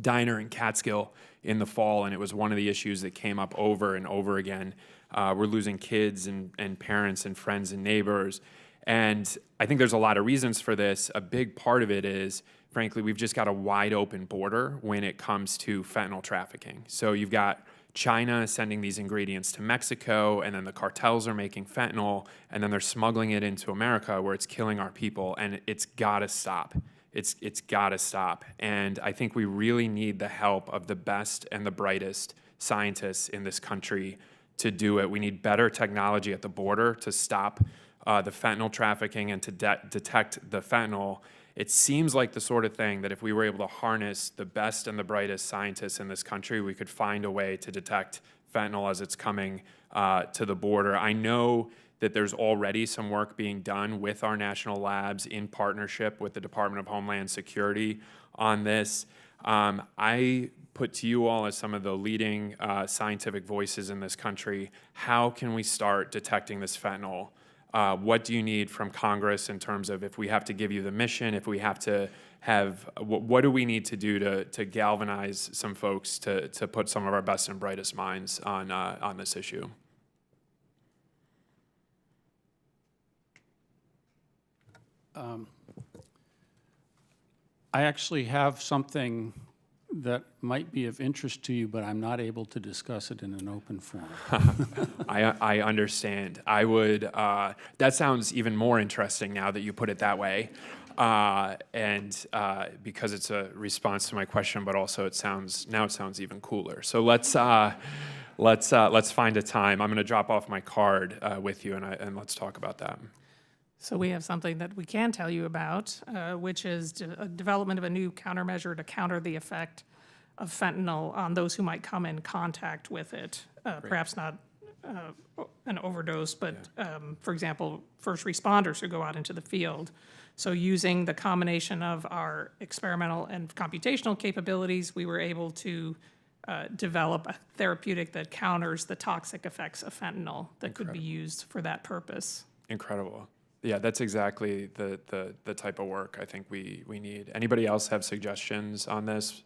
diner in Catskill in the fall, and it was one of the issues that came up over and over again. We're losing kids and parents and friends and neighbors. And I think there's a lot of reasons for this. A big part of it is, frankly, we've just got a wide open border when it comes to fentanyl trafficking. So you've got China sending these ingredients to Mexico, and then the cartels are making fentanyl, and then they're smuggling it into America where it's killing our people, and it's gotta stop. It's gotta stop. And I think we really need the help of the best and the brightest scientists in this country to do it. We need better technology at the border to stop the fentanyl trafficking and to detect the fentanyl. It seems like the sort of thing that if we were able to harness the best and the brightest scientists in this country, we could find a way to detect fentanyl as it's coming to the border. I know that there's already some work being done with our national labs in partnership with the Department of Homeland Security on this. I put to you all as some of the leading scientific voices in this country, how can we start detecting this fentanyl? What do you need from Congress in terms of if we have to give you the mission, if we have to have, what do we need to do to galvanize some folks to put some of our best and brightest minds on this issue? I actually have something that might be of interest to you, but I'm not able to discuss it in an open forum. I understand. I would, that sounds even more interesting now that you put it that way. And because it's a response to my question, but also it sounds even cooler. So let's find a time. I'm gonna drop off my card with you, and let's talk about that. So we have something that we can tell you about, which is a development of a new countermeasure to counter the effect fentanyl on those who might come in contact with it. Perhaps not an overdose, but for example, first responders who go out into the field. So using the combination of our experimental and computational capabilities, we were able to develop a therapeutic that counters the toxic effects of fentanyl that could be used for that purpose. Incredible. Yeah, that's exactly the type of work I think we need. Anybody else have suggestions on this?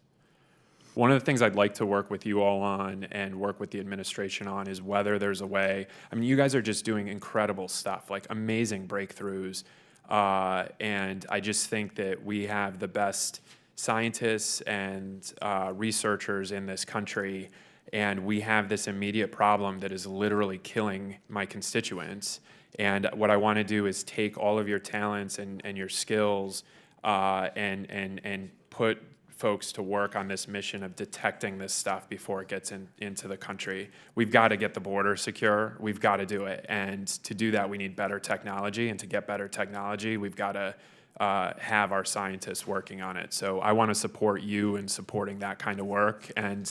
One of the things I'd like to work with you all on and work with the administration on is whether there's a way. I mean, you guys are just doing incredible stuff, like amazing breakthroughs. And I just think that we have the best scientists and researchers in this country, and we have this immediate problem that is literally killing my constituents. And what I want to do is take all of your talents and your skills and put folks to work on this mission of detecting this stuff before it gets into the country. We've got to get the border secure. We've got to do it. And to do that, we need better technology. And to get better technology, we've got to have our scientists working on it. So I want to support you in supporting that kind of work. And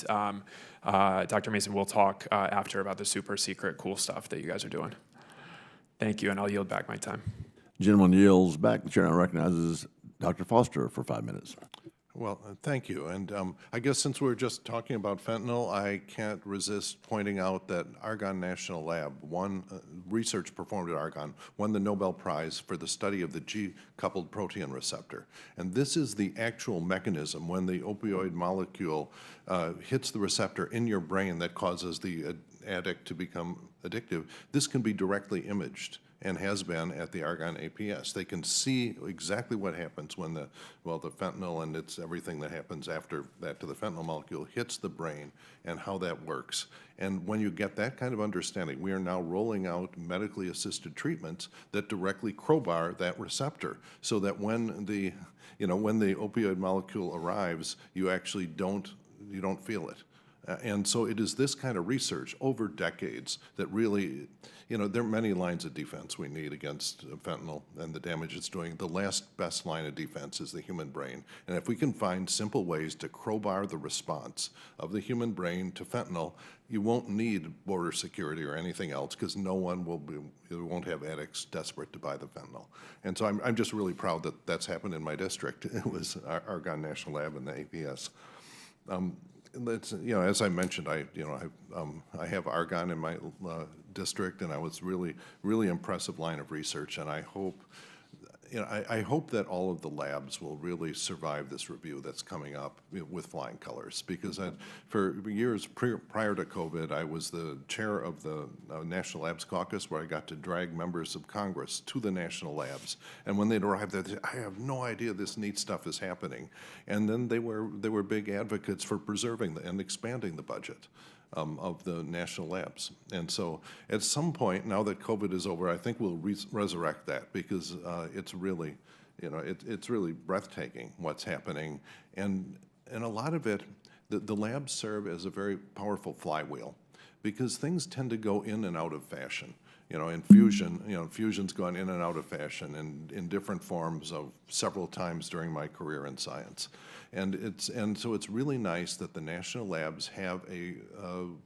Dr. Mason, we'll talk after about the super secret cool stuff that you guys are doing. Thank you, and I'll yield back my time. Gentleman yields back. The chair now recognizes Dr. Foster for 5 minutes. Well, thank you. And I guess since we're just talking about fentanyl, I can't resist pointing out that Argonne National Lab, research performed at Argonne, won the Nobel Prize for the study of the G-coupled protein receptor. And this is the actual mechanism when the opioid molecule hits the receptor in your brain that causes the addict to become addictive. This can be directly imaged, and has been at the Argonne APS. They can see exactly what happens when the fentanyl and it's everything that happens after that to the fentanyl molecule hits the brain and how that works. And when you get that kind of understanding, we are now rolling out medically assisted treatments that directly crowbar that receptor so that when the opioid molecule arrives, you actually don't feel it. And so it is this kind of research over decades that really, there are many lines of defense we need against fentanyl and the damage it's doing. The last best line of defense is the human brain. And if we can find simple ways to crowbar the response of the human brain to fentanyl, you won't need border security or anything else because no one won't have addicts desperate to buy the fentanyl. And so I'm just really proud that that's happened in my district. It was Argonne National Lab and the APS. As I mentioned, I have Argonne in my district, and I was really impressive line of research, and I hope that all of the labs will really survive this review that's coming up with flying colors, because for years prior to COVID, I was the chair of the National Labs Caucus, where I got to drag members of Congress to the national labs. And when they'd arrive there, they'd say, I have no idea this neat stuff is happening. And then they were big advocates for preserving and expanding the budget of the national labs. And so at some point, now that COVID is over, I think we'll resurrect that, because it's really, it's really breathtaking what's happening. And a lot of it, the labs serve as a very powerful flywheel, because things tend to go in and out of fashion. In fusion, fusion's gone in and out of fashion and in different forms of several times during my career in science. And so it's really nice that the national labs have a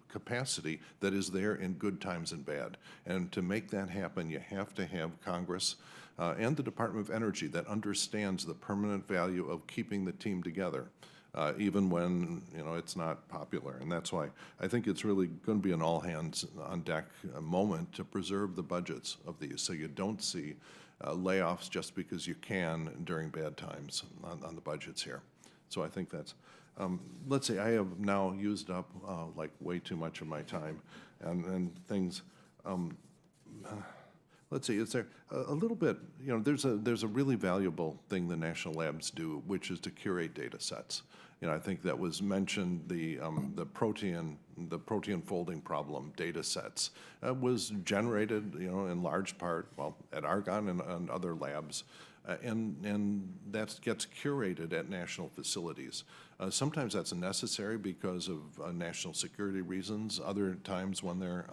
capacity that is there in good times and bad. And to make that happen, you have to have Congress and the Department of Energy that understands the permanent value of keeping the team together. Even when it's not popular. And that's why I think it's really going to be an all hands on deck moment to preserve the budgets of these, so you don't see layoffs just because you can during bad times on the budgets here. So I think that's, let's see, I have now used up like way too much of my time and things. Let's see, is there a little bit, there's a really valuable thing the national labs do, which is to curate data sets. I think that was mentioned, the protein folding problem data sets was generated, in large part, at Argonne and other labs, and that gets curated at national facilities. Sometimes that's necessary because of national security reasons. Other times when there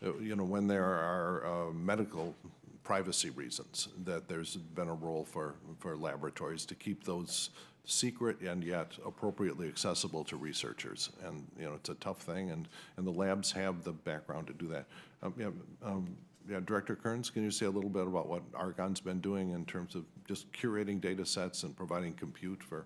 are medical privacy reasons, that there's been a role for laboratories to keep those secret and yet appropriately accessible to researchers. And, you know, it's a tough thing, and the labs have the background to do that. Yeah, Director Kearns, can you say a little bit about what Argonne's been doing in terms of just curating data sets and providing compute for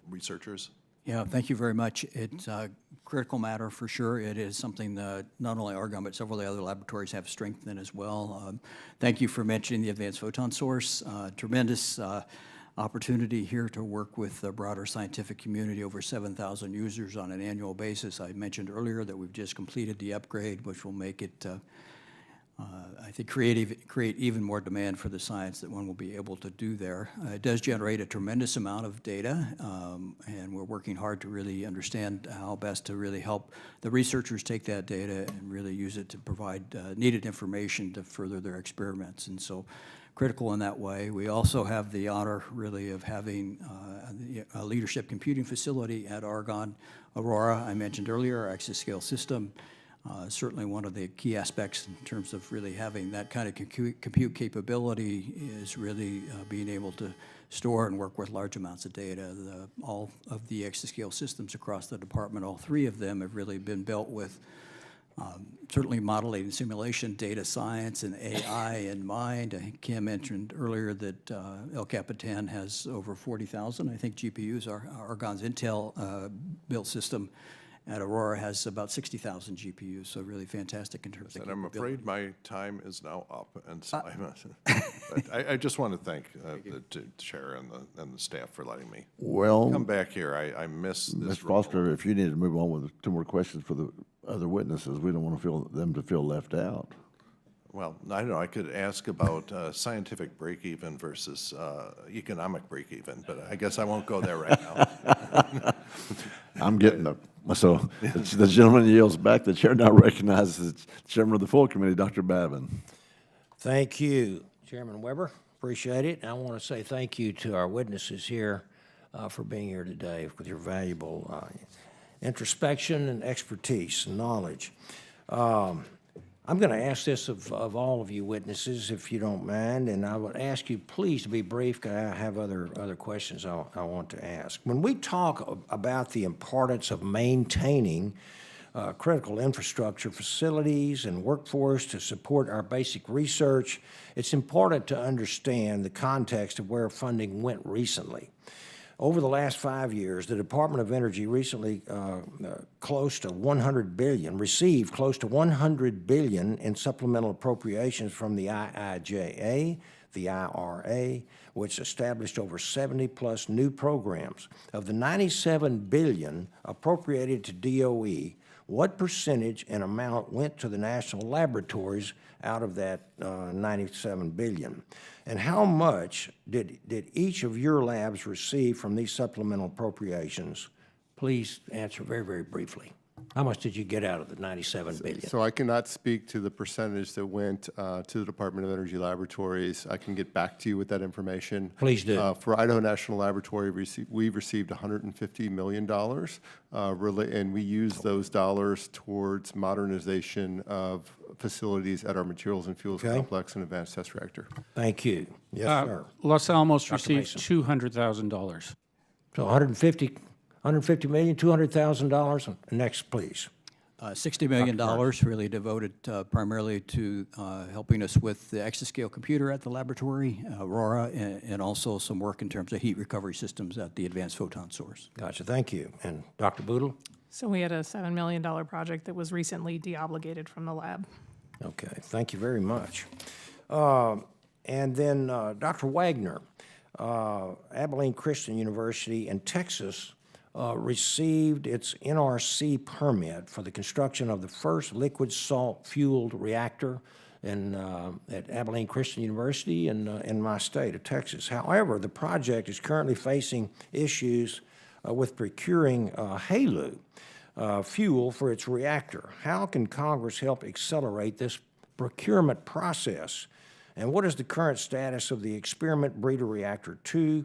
researchers? Yeah, thank you very much. It's a critical matter for sure. It is something that not only Argonne, but several of the other laboratories have strength in as well. Thank you for mentioning the Advanced Photon Source. Tremendous opportunity here to work with the broader scientific community, over 7,000 users on an annual basis. I mentioned earlier that we've just completed the upgrade, which will make it, I think, create even more demand for the science that one will be able to do there. It does generate a tremendous amount of data, and we're working hard to really understand how best to really help the researchers take that data and really use it to provide needed information to further their experiments. And so, critical in that way. We also have the honor, really, of having a leadership computing facility at Argonne Aurora. I mentioned earlier, our exascale system. Certainly one of the key aspects in terms of really having that kind of compute capability is really being able to store and work with large amounts of data. All of the exascale systems across the department, all three of them have really been built with certainly modeling and simulation, data science, and AI in mind. I think Kim mentioned earlier that El Capitan has over 40,000, I think, GPUs. Argonne's Intel built system at Aurora has about 60,000 GPUs, so really fantastic in terms of And I'm capability. afraid my time is now up, and so I just want to thank the chair and the staff for letting me Well, come back here. I miss this Ms. role. Foster, if you need to move on with 2 more questions for the other witnesses, we don't want them to feel left out. Well, I don't know, I could ask about scientific break-even versus economic break-even, but I guess I won't go there right now. I'm getting them. So the gentleman yields back. The chair now recognizes the chairman of the full committee, Dr. Babin. Thank you, Chairman Weber. Appreciate it. And I want to say thank you to our witnesses here for being here today with your valuable introspection and expertise and knowledge. I'm going to ask this of all of you witnesses, if you don't mind, and I would ask you please to be brief, because I have other questions I want to ask. When we talk about the importance of maintaining critical infrastructure, facilities, and workforce to support our basic research, it's important to understand the context of where funding went recently. Over the last 5 years, the Department of Energy recently received close to $100 billion in supplemental appropriations from the IIJA, the IRA, which established over 70-plus new programs. Of the $97 billion appropriated to DOE, what percentage and amount went to the national laboratories out of that $97 billion? And how much did each of your labs receive from these supplemental appropriations? Please answer very, very briefly. How much did you get out of the $97 billion? So I cannot speak to the percentage that went to the Department of Energy Laboratories. I can get back to you with that information. Please do. For Idaho National Laboratory, we've received $150 million, and we use those dollars towards modernization of facilities at our materials and fuels complex and advanced test reactor. Thank you. Yes, sir. Los Alamos Dr. received $200,000. So $150 million, $200,000. Next, please. $60 million really devoted primarily to helping us with the exascale computer at the laboratory, Aurora, and also some work in terms of heat recovery systems at the Advanced Photon Source. Gotcha, thank you. And Dr. Boodle? So we had a $7 million project that was recently deobligated from the lab. Okay, thank you very much. And then Dr. Wagner, Abilene Christian University in Texas received its NRC permit for the construction of the first liquid salt fueled reactor at Abilene Christian University in my state of Texas. However, the project is currently facing issues with procuring HALEU fuel for its reactor. How can Congress help accelerate this procurement process? And what is the current status of the Experiment Breeder Reactor 2,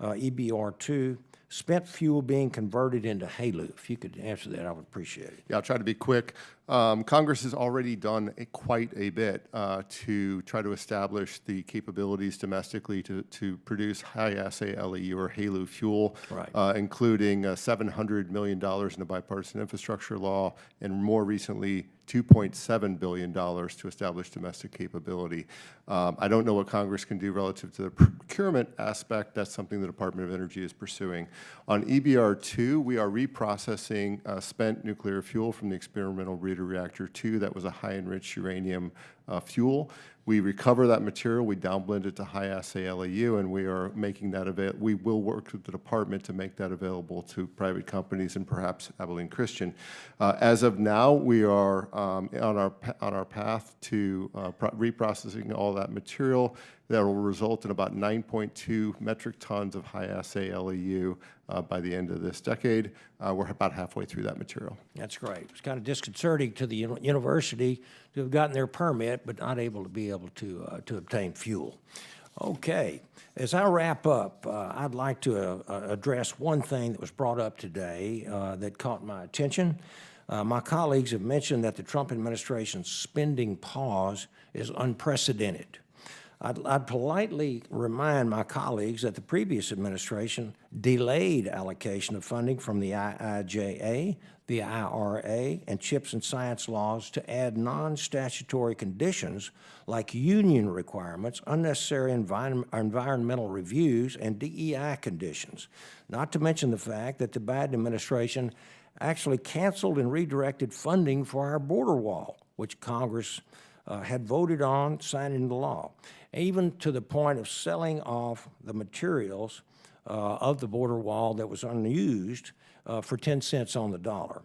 EBR2, spent fuel being converted into HALEU? If you could answer that, I would appreciate it. Yeah, I'll try to be quick. Congress has already done quite a bit to try to establish the capabilities domestically to produce high-assay LEU or HALEU fuel, Right. including $700 million in a bipartisan infrastructure law, and more recently, $2.7 billion to establish domestic capability. I don't know what Congress can do relative to the procurement aspect. That's something the Department of Energy is pursuing. On EBR-2, we are reprocessing spent nuclear fuel from the experimental breeder reactor 2. That was a high-enriched uranium fuel. We recover that material, we downblend it to high-assay LEU, and we are making that available. We will work with the department to make that available to private companies and perhaps Abilene Christian. As of now, we are on our path to reprocessing all that material. That will result in about 9.2 metric tons of high-assay LEU by the end of this decade. We're about halfway through that material. That's great. It's kind of disconcerting to the university to have gotten their permit but not able to obtain fuel. Okay, as I wrap up, I'd like to address one thing that was brought up today that caught my attention. My colleagues have mentioned that the Trump administration's spending pause is unprecedented. I'd politely remind my colleagues that the previous administration delayed allocation of funding from the IIJA, the IRA, and CHIPS and science laws to add non-statutory conditions like union requirements, unnecessary environmental reviews, and DEI conditions, not to mention the fact that the Biden administration actually canceled and redirected funding for our border wall, which Congress had voted on, signed into law, even to the point of selling off the materials of the border wall that was unused for 10 cents on the dollar.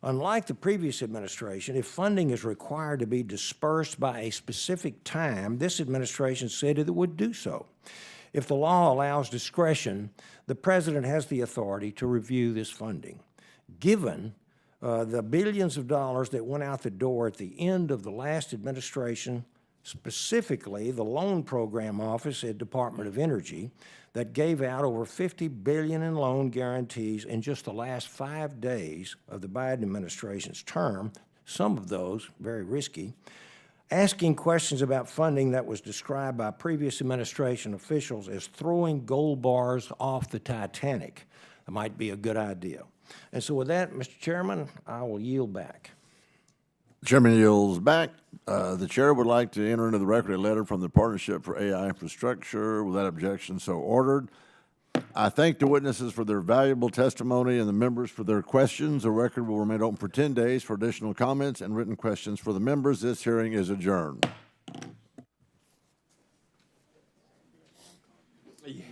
Unlike the previous administration, if funding is required to be dispersed by a specific time, this administration said it would do so. If the law allows discretion, the president has the authority to review this funding. Given the billions of dollars that went out the door at the end of the last administration, specifically the Loan Program Office at Department of Energy, that gave out over $50 billion in loan guarantees in just the last 5 days of the Biden administration's term, some of those very risky, asking questions about funding that was described by previous administration officials as throwing gold bars off the Titanic. That might be a good idea. And so with that, Mr. Chairman, I will yield back. Chairman yields back. The chair would like to enter into the record a letter from the Partnership for AI Infrastructure. Without objection, so ordered. I thank the witnesses for their valuable testimony and the members for their questions. The record will remain open for 10 days for additional comments and written questions for the members. This hearing is adjourned. Yeah.